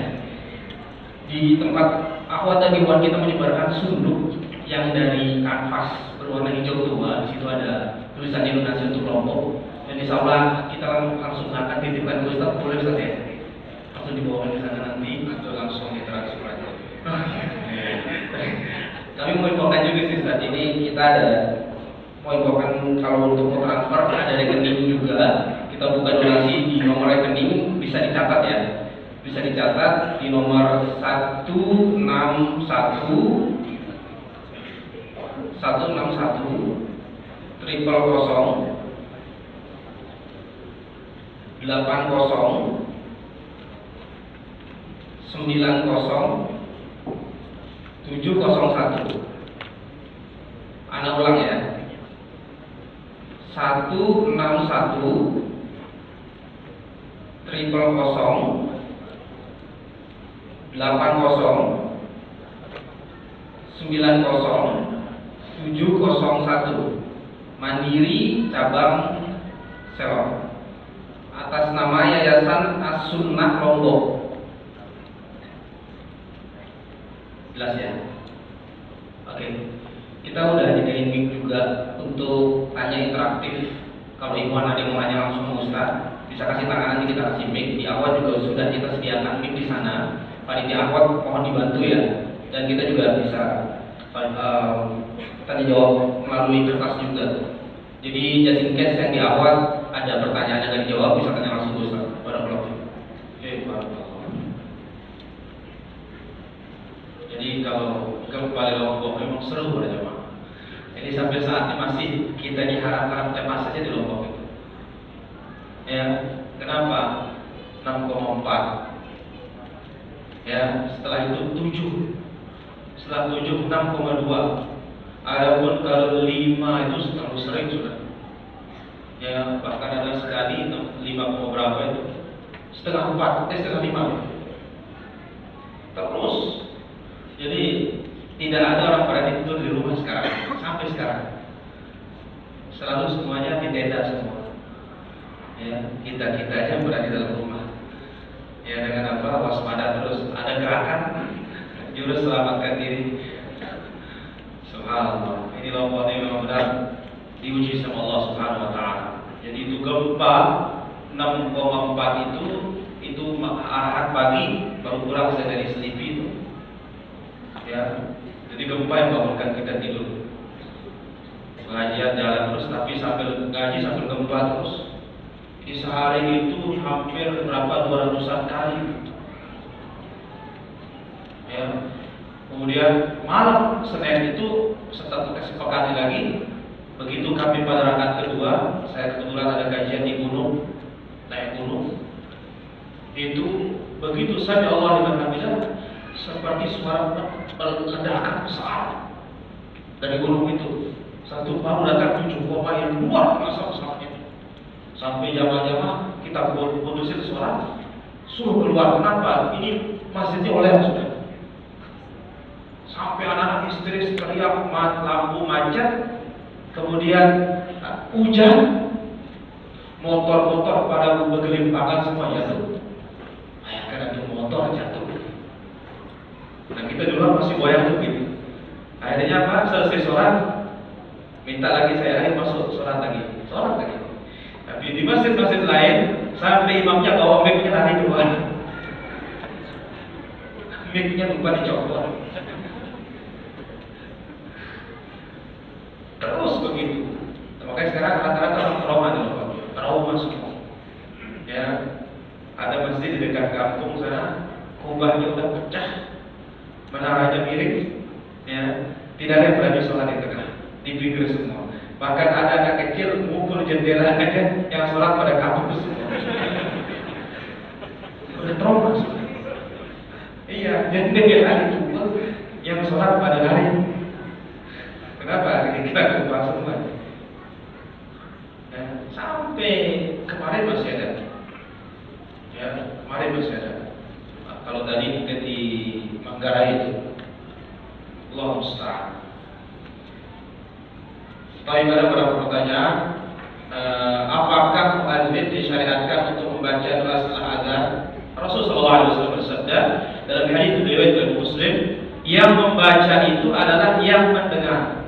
Di tempat akhwat dan ikhwan kita menyebarkan sunduk yang dari kanvas berwarna hijau tua. Di situ ada tulisan donasi untuk Lombok. Dan insya Allah kita langsung akan titipkan ke Ustaz. Boleh Ustaz ya? Langsung dibawa ke sana nanti atau langsung interaksi aja. Kami mau infokan juga sih saat ini kita ada mau infokan kalau untuk mau transfer ada rekening juga. Kita buka donasi di nomor rekening bisa dicatat ya. Bisa dicatat di nomor 161 triple 80 90 701. Ana ulang ya. 161 triple 80 90 701 Mandiri Cabang Selong atas nama Yayasan As-Sunnah Lombok. Jelas ya? Oke. Kita udah jadiin mic juga untuk tanya interaktif. Kalau ikhwan ada yang mau nanya langsung ke Ustaz, bisa kasih tangan nanti kita kasih mic. Di awal juga sudah kita sediakan mic di sana. Panitia awal mohon dibantu ya. Dan kita juga bisa tanya jawab melalui kertas juga. Jadi just in case yang di awal ada pertanyaan yang nggak dijawab bisa tanya langsung ke Ustaz. Barakallahu. Oke, barakallahu. Jadi kalau gempa di Lombok memang seru pada jemaah. Jadi sampai saat ini masih kita diharap-harap cemas saja di Lombok itu. Ya, kenapa? 6,4. Ya, setelah itu 7. Setelah 7 6,2. Adapun kalau 5 itu terlalu sering sudah. Ya, bahkan ada sekali 5, berapa itu? Setengah 4, setengah 5. Terus. Jadi tidak ada orang pada tidur di rumah sekarang sampai sekarang. Selalu semuanya di tenda semua. Ya, kita aja berada di dalam rumah. Ya, dengan apa? Waspada terus. Ada gerakan jurus selamatkan diri. Subhanallah. Ini Lombok ini memang benar diuji sama Allah Subhanahu Wa Taala. Jadi itu gempa 6,4 itu arahan pagi baru kurang saya dari Selipi itu. Ya, jadi gempa yang bangunkan kita tidur. Pengajian jalan terus, tapi sambil ngaji sambil gempa terus. Di sehari itu hampir berapa 200-an kali. Ya, kemudian malam Senin itu setelah kesepakati lagi, begitu kami pada rakaat kedua, saya kebetulan ada kajian di gunung, naik gunung. Itu begitu saja Allah liman hamidah seperti suara ledakan besar dari gunung itu. Satu baru datang 7 koma yang luar biasa besarnya. Sampai jamaah-jamaah kita putusin suara, suruh keluar. Kenapa? Ini masjidnya oleh sudah. Sampai anak-anak histeris teriak, lampu macet, kemudian hujan, motor-motor pada bergelimpangan semua jatuh. Bayangkan motor jatuh. Nah kita dulu masih goyang tuh gitu. Akhirnya apa? Selesai sholat, minta lagi saya ayo masuk sholat lagi. Tapi di masjid-masjid lain sampai imamnya bawa mic-nya lari keluar. Mic-nya lupa dicopot. Terus begitu. Makanya sekarang rata-rata orang trauma semua. Ya, ada masjid di dekat kampung sana, kubahnya udah pecah, menaranya miring, ya, tidak ada yang berani sholat di tengah, di pinggir semua. Bahkan ada anak kecil mukul jendela aja yang sholat pada kampung semua. Udah trauma semua. Iya, jendela itu yang sholat pada lari. Kenapa? Kita lupa semua. Ya, sampai kemarin masih ada. Ya, kemarin masih ada. Nah, kalau tadi mungkin di Manggarai itu, Allah musta'an. Tapi ada beberapa pertanyaan. Apakah muadzin disyariatkan untuk membaca doa setelah azan? Rasulullah SAW bersabda dalam hadis riwayat dari Muslim, yang membaca itu adalah yang mendengar.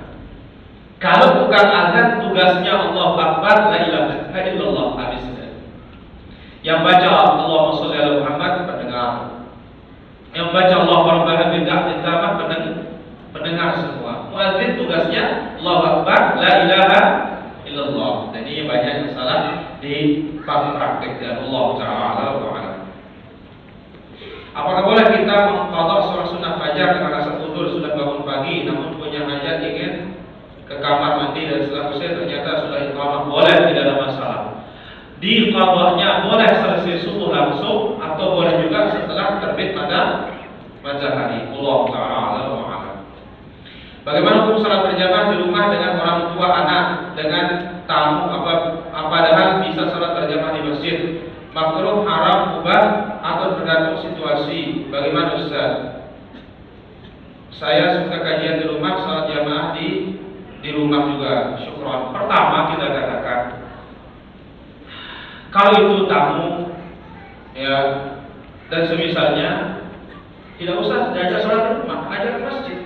Kalau bukan azan, tugasnya Allahu Akbar, la ilaha illallah, habis. Yang baca Allahumma sholli ala Muhammad, pendengar. Yang baca Allahu Rabbana bid'ah tamat, pendengar semua. Muadzin tugasnya Allahu Akbar, la ilaha illallah. Jadi banyak yang salah dipraktekkan. Allah Ta'ala wa'ala. Apakah boleh kita mengqadha sholat sunnah fajar karena rasa tidur sudah bangun pagi namun punya hajat ingin ke kamar mandi dan setelah selesai ternyata sudah iqamah? Boleh, tidak ada masalah. Di qadhanya boleh selesai subuh langsung atau boleh juga setelah terbit matahari. Allah Ta'ala wa'ala. Bagaimana hukum salat berjamaah di rumah dengan orang tua, anak, dengan tamu, padahal bisa salat berjamaah di masjid? Makruh, haram, mubah, atau tergantung situasi? Bagaimana Ustaz? Saya suka kajian di rumah, salat jamaah di rumah juga. Syukron. Pertama kita katakan, kalau itu tamu, ya, dan semisalnya, tidak usah diajak sholat di rumah, ajak ke masjid.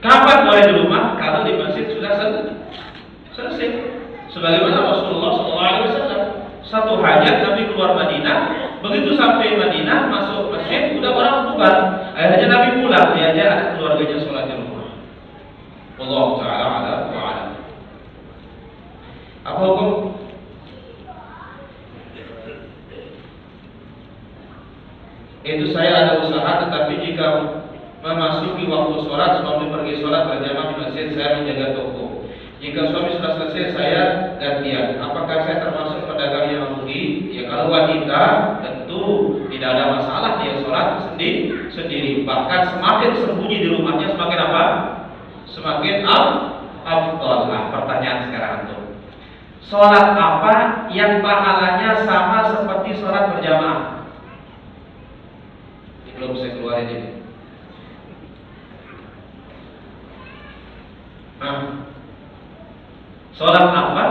Kapan boleh di rumah? Kalau di masjid sudah selesai. Sebagaimana Rasulullah SAW, satu hajat Nabi keluar Madinah, begitu sampai Madinah masuk masjid udah orang bubar. Akhirnya Nabi pulang, diajak anak keluarganya sholat di rumah. Allah Ta'ala wa'ala. Apa hukum? Itu saya ada usaha, tetapi jika memasuki waktu sholat, suami pergi sholat berjamaah di masjid, saya menjaga toko. Jika suami sudah selesai, saya gantian. Apakah saya termasuk pedagang yang merugi? Ya kalau wanita tentu tidak ada masalah, dia sholat sendiri. Bahkan semakin sembunyi di rumahnya semakin apa? Semakin afdal. Nah, pertanyaan sekarang tuh, sholat apa yang pahalanya sama seperti sholat berjamaah? Belum saya keluarin ini. Sholat apa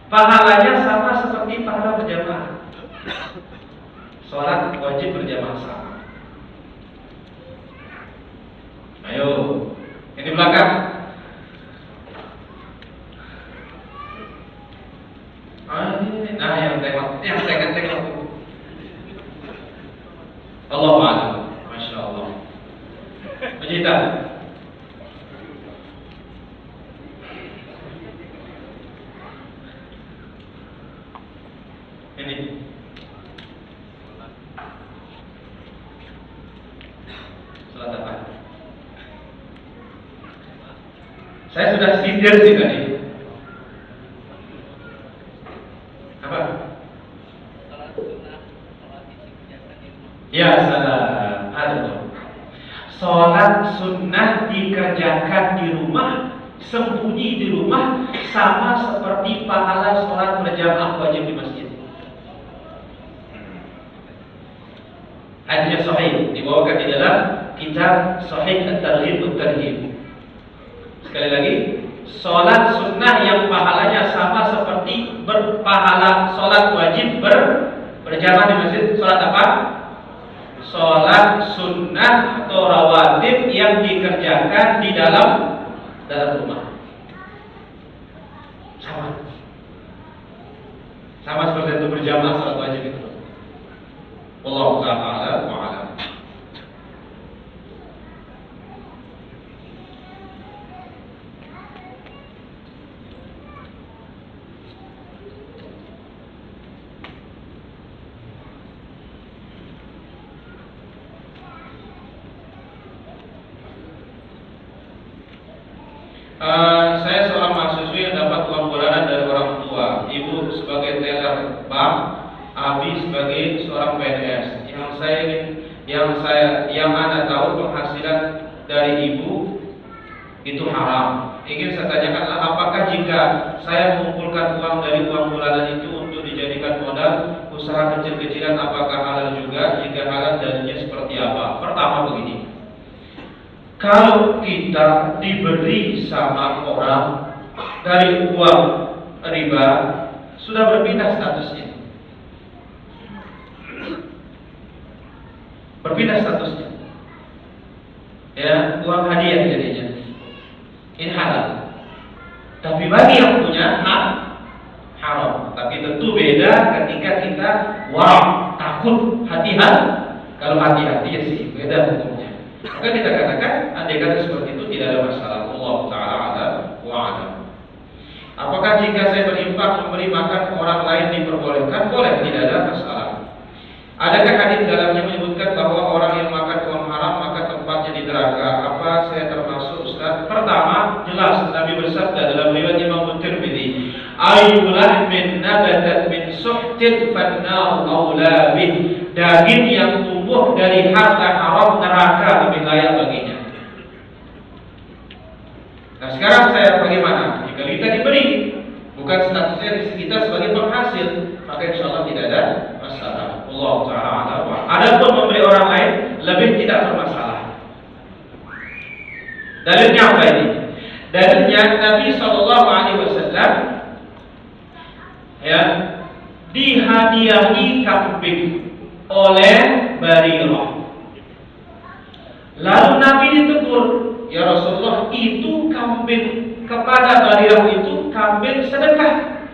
pahalanya sama seperti pahala berjamaah? Sholat wajib berjamaah sama. Ayo, ini belakang. Nah, yang tengok. Allahu a'lam. Masya Allah. Majita. Ini. Salat apa? Saya sudah sindir sih tadi. Apa? Ya, salah. Sholat sunnah dikerjakan di rumah, sembunyi di rumah, sama seperti pahala sholat berjamaah wajib di masjid. Hadisnya sahih, dibawakan di dalam kitab Sahih At-Targhib At-Tarhib. Sekali lagi, sholat sunnah yang pahalanya sama seperti berpahala sholat wajib berjamaah di masjid. Sholat apa? sholat sunnah atau rawatib yang dikerjakan di dalam rumah. Sama seperti itu berjamaah salat wajib itu. Wallahu ta'ala a'lam. Saya seorang mahasiswa yang dapat uang bulanan dari orang tua. Ibu sebagai teller bank, abi sebagai seorang PNS. Yang Anda tahu penghasilan dari ibu itu haram. Ingin saya tanyakanlah, apakah jika saya mengumpulkan uang dari uang bulanan itu untuk dijadikan modal usaha kecil-kecilan, apakah halal juga? Jika halal, dalilnya seperti apa? Pertama begini. Kalau kita diberi sama orang dari uang riba, sudah berpindah statusnya. Berpindah statusnya. Ya, uang hadiah jadinya. Ini halal. Tapi bagi yang punya haram. Tapi tentu beda ketika kita takut, hati-hati. Kalau hati-hati ya sih beda hukumnya. Maka kita katakan andai kata seperti itu tidak ada masalah. Allah Ta'ala a'lam wa a'lam. Apakah jika saya berinfak memberi makan orang lain diperbolehkan? Boleh, tidak ada masalah. Adakah hadis dalamnya menyebutkan bahwa orang yang makan uang haram maka tempatnya di neraka? Apa saya termasuk, Ustaz? Pertama, jelas Nabi bersabda dalam riwayat Imam Tirmidzi, "Ayyu lahmin nabatat min suhtin fannaru aula bih." Daging yang tumbuh dari harta haram, neraka lebih layak baginya. Nah sekarang saya bagaimana? Jika kita diberi, bukan statusnya kita sebagai penghasil, maka insya Allah tidak ada masalah. Allah Ta'ala. Adapun memberi orang lain lebih tidak bermasalah. Dalilnya apa ini? Dalilnya Nabi SAW ya dihadiahi kambing oleh Barirah. Lalu Nabi ditegur, ya Rasulullah, itu kambing kepada Barirah itu kambing sedekah.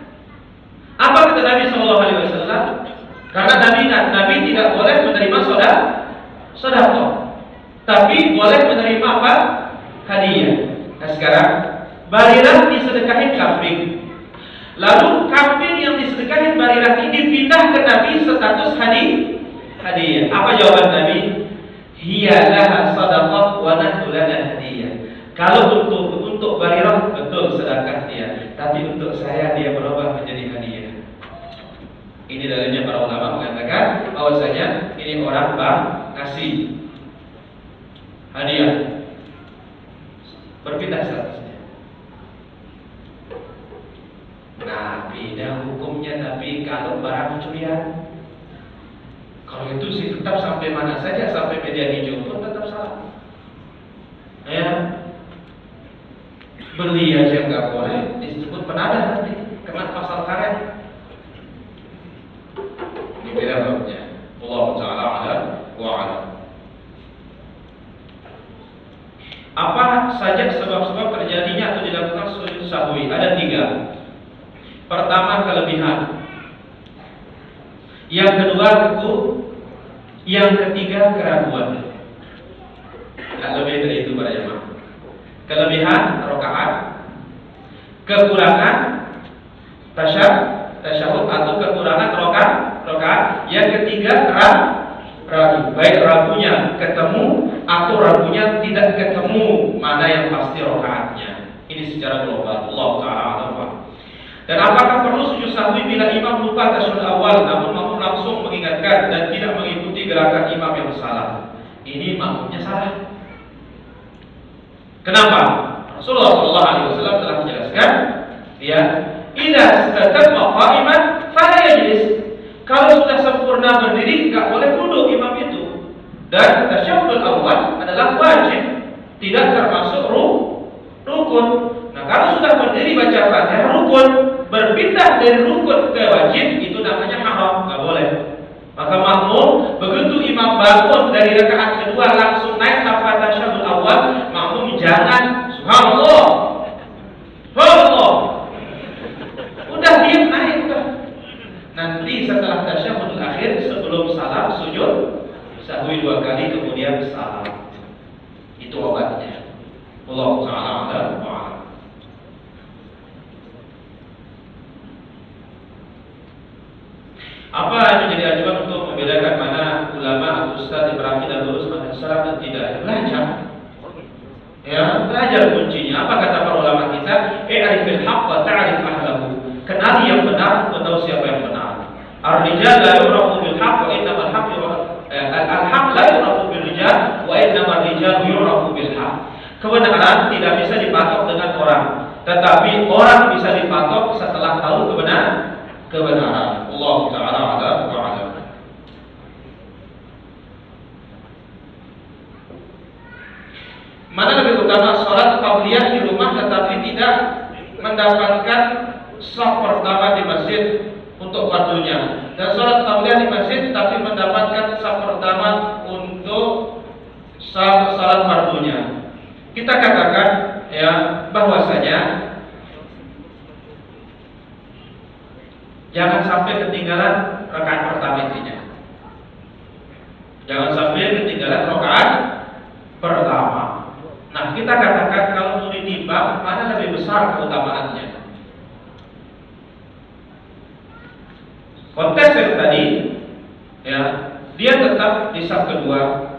Apa kata Nabi SAW? Karena Nabi tidak boleh menerima sedekah, tapi boleh menerima apa? Hadiah. Nah sekarang Barirah disedekahin kambing. Lalu kambing yang disedekahin Barirah ini dipindah ke Nabi status hadiah. Apa jawaban Nabi? Hiya laha sadaqah wa nahnu lana hadiyah. Kalau untuk Barirah betul sedekah dia, tapi untuk saya dia berubah menjadi hadiah. Ini dalilnya para ulama mengatakan bahwasanya ini orang ngasih hadiah, berpindah statusnya. Nah, beda hukumnya tapi kalau barang curian. Kalau itu sih tetap sampai mana saja, sampai media hijau pun tetap salah. Ya, beli aja nggak boleh, disebut penadah nanti, kena pasal karet. Ini beda hukumnya. Allah Ta'ala a'lam wa a'lam. Apa saja sebab-sebab terjadinya atau dilakukan sujud sahwi? Ada 3. Pertama, kelebihan. Yang kedua, yang ketiga, keraguan. Tak lebih dari itu para jemaah. Kelebihan rakaat, kekurangan tasyahud atau kekurangan rakaat. Yang ketiga, ragu. Baik ragunya ketemu atau ragunya tidak ketemu, mana yang pasti rakaatnya. Ini secara global. Allah Ta'ala. Dan apakah perlu sujud sahwi bila imam lupa tasyahud awal namun makmum langsung mengingatkan dan tidak mengikuti gerakan imam yang salah? Ini makmumnya salah. Kenapa? Rasulullah SAW telah menjelaskan, ya, idza istatamma qa'iman fala yajlis. Kalau sudah sempurna berdiri, enggak boleh duduk imam itu. Dan tasyahud awal adalah wajib, tidak termasuk rukun. Nah, kalau sudah berdiri baca Fatihah rukun, berpindah dari rukun ke wajib, itu namanya haram, nggak boleh. Maka makmum begitu imam bangun dari rakaat kedua langsung naik tanpa tasyahud awal, makmum jangan subhanallah, subhanallah. Udah diam naik udah. Nanti setelah tasyahud akhir sebelum salam sujud sahwi 2 kali kemudian salam. Itu obatnya. Allah Ta'ala a'lam. Apa yang menjadi acuan untuk membedakan mana ulama atau ustaz yang berakhir dan lurus manhaj salaf dan tidak? Belajar. Ya, belajar kuncinya. Apa kata para ulama kita? I'rifil haqqa ta'rif ahlahu. Kenali yang benar, untuk tahu siapa yang benar. Ar-rijal la yurafu bil haqq wa innamal haqq al-haqq la yurafu bil rijal wa innamal rijal yurafu bil haqq. Kebenaran tidak bisa dipatok dengan orang, tetapi orang bisa dipatok setelah tahu kebenaran. Allah Ta'ala a'lam wa a'lam. Mana lebih utama, sholat qabliyah di rumah tetapi tidak mendapatkan shaf pertama di masjid untuk fardunya, dan sholat qabliyah di masjid tapi mendapatkan shaf pertama untuk salat fardunya? Kita katakan ya bahwasanya jangan sampai ketinggalan rakaat pertama intinya. Jangan sampai ketinggalan rakaat pertama. Nah, kita katakan kalau mau ditimbang mana lebih besar keutamaannya? Konteks yang tadi ya, dia tetap di saf kedua.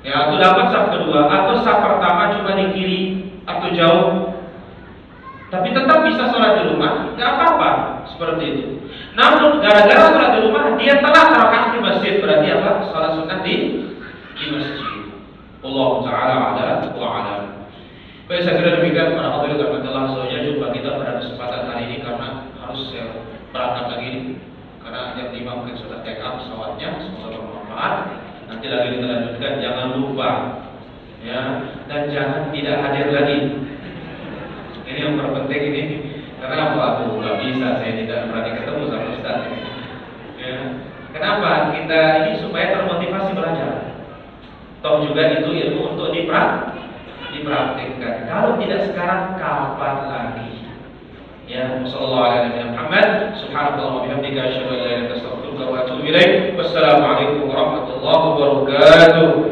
Ya, atau dapat saf kedua atau saf pertama cuma di kiri atau jauh. Tapi tetap bisa sholat di rumah, nggak apa-apa seperti itu. Namun gara-gara sholat di rumah dia telah rakaat di masjid, berarti apa? Sholat sunnah di masjid. Allah Ta'ala a'lam wa a'lam. Baik, saya kira demikian para hadirin rahmatullah. Soalnya jumpa kita pada kesempatan hari ini karena harus saya berangkat lagi karena jam 5 mungkin sudah take up pesawatnya. Semoga bermanfaat. Nanti lagi kita lanjutkan. Jangan lupa ya, dan jangan tidak hadir lagi. Ini yang terpenting ini. Karena apa? Nggak bisa, saya tidak berani ketemu sama Ustaz ini. Ya. Kenapa? Kita ini supaya termotivasi belajar. Toh juga itu ilmu untuk dipraktikkan. Kalau tidak sekarang, kapan lagi? Ya, sallallahu alaihi Muhammad, subhanallahi wa bihamdika, asyhadu an la ilaha illa anta, astaghfiruka wa atubu ilaik. Wassalamualaikum warahmatullahi wabarakatuh.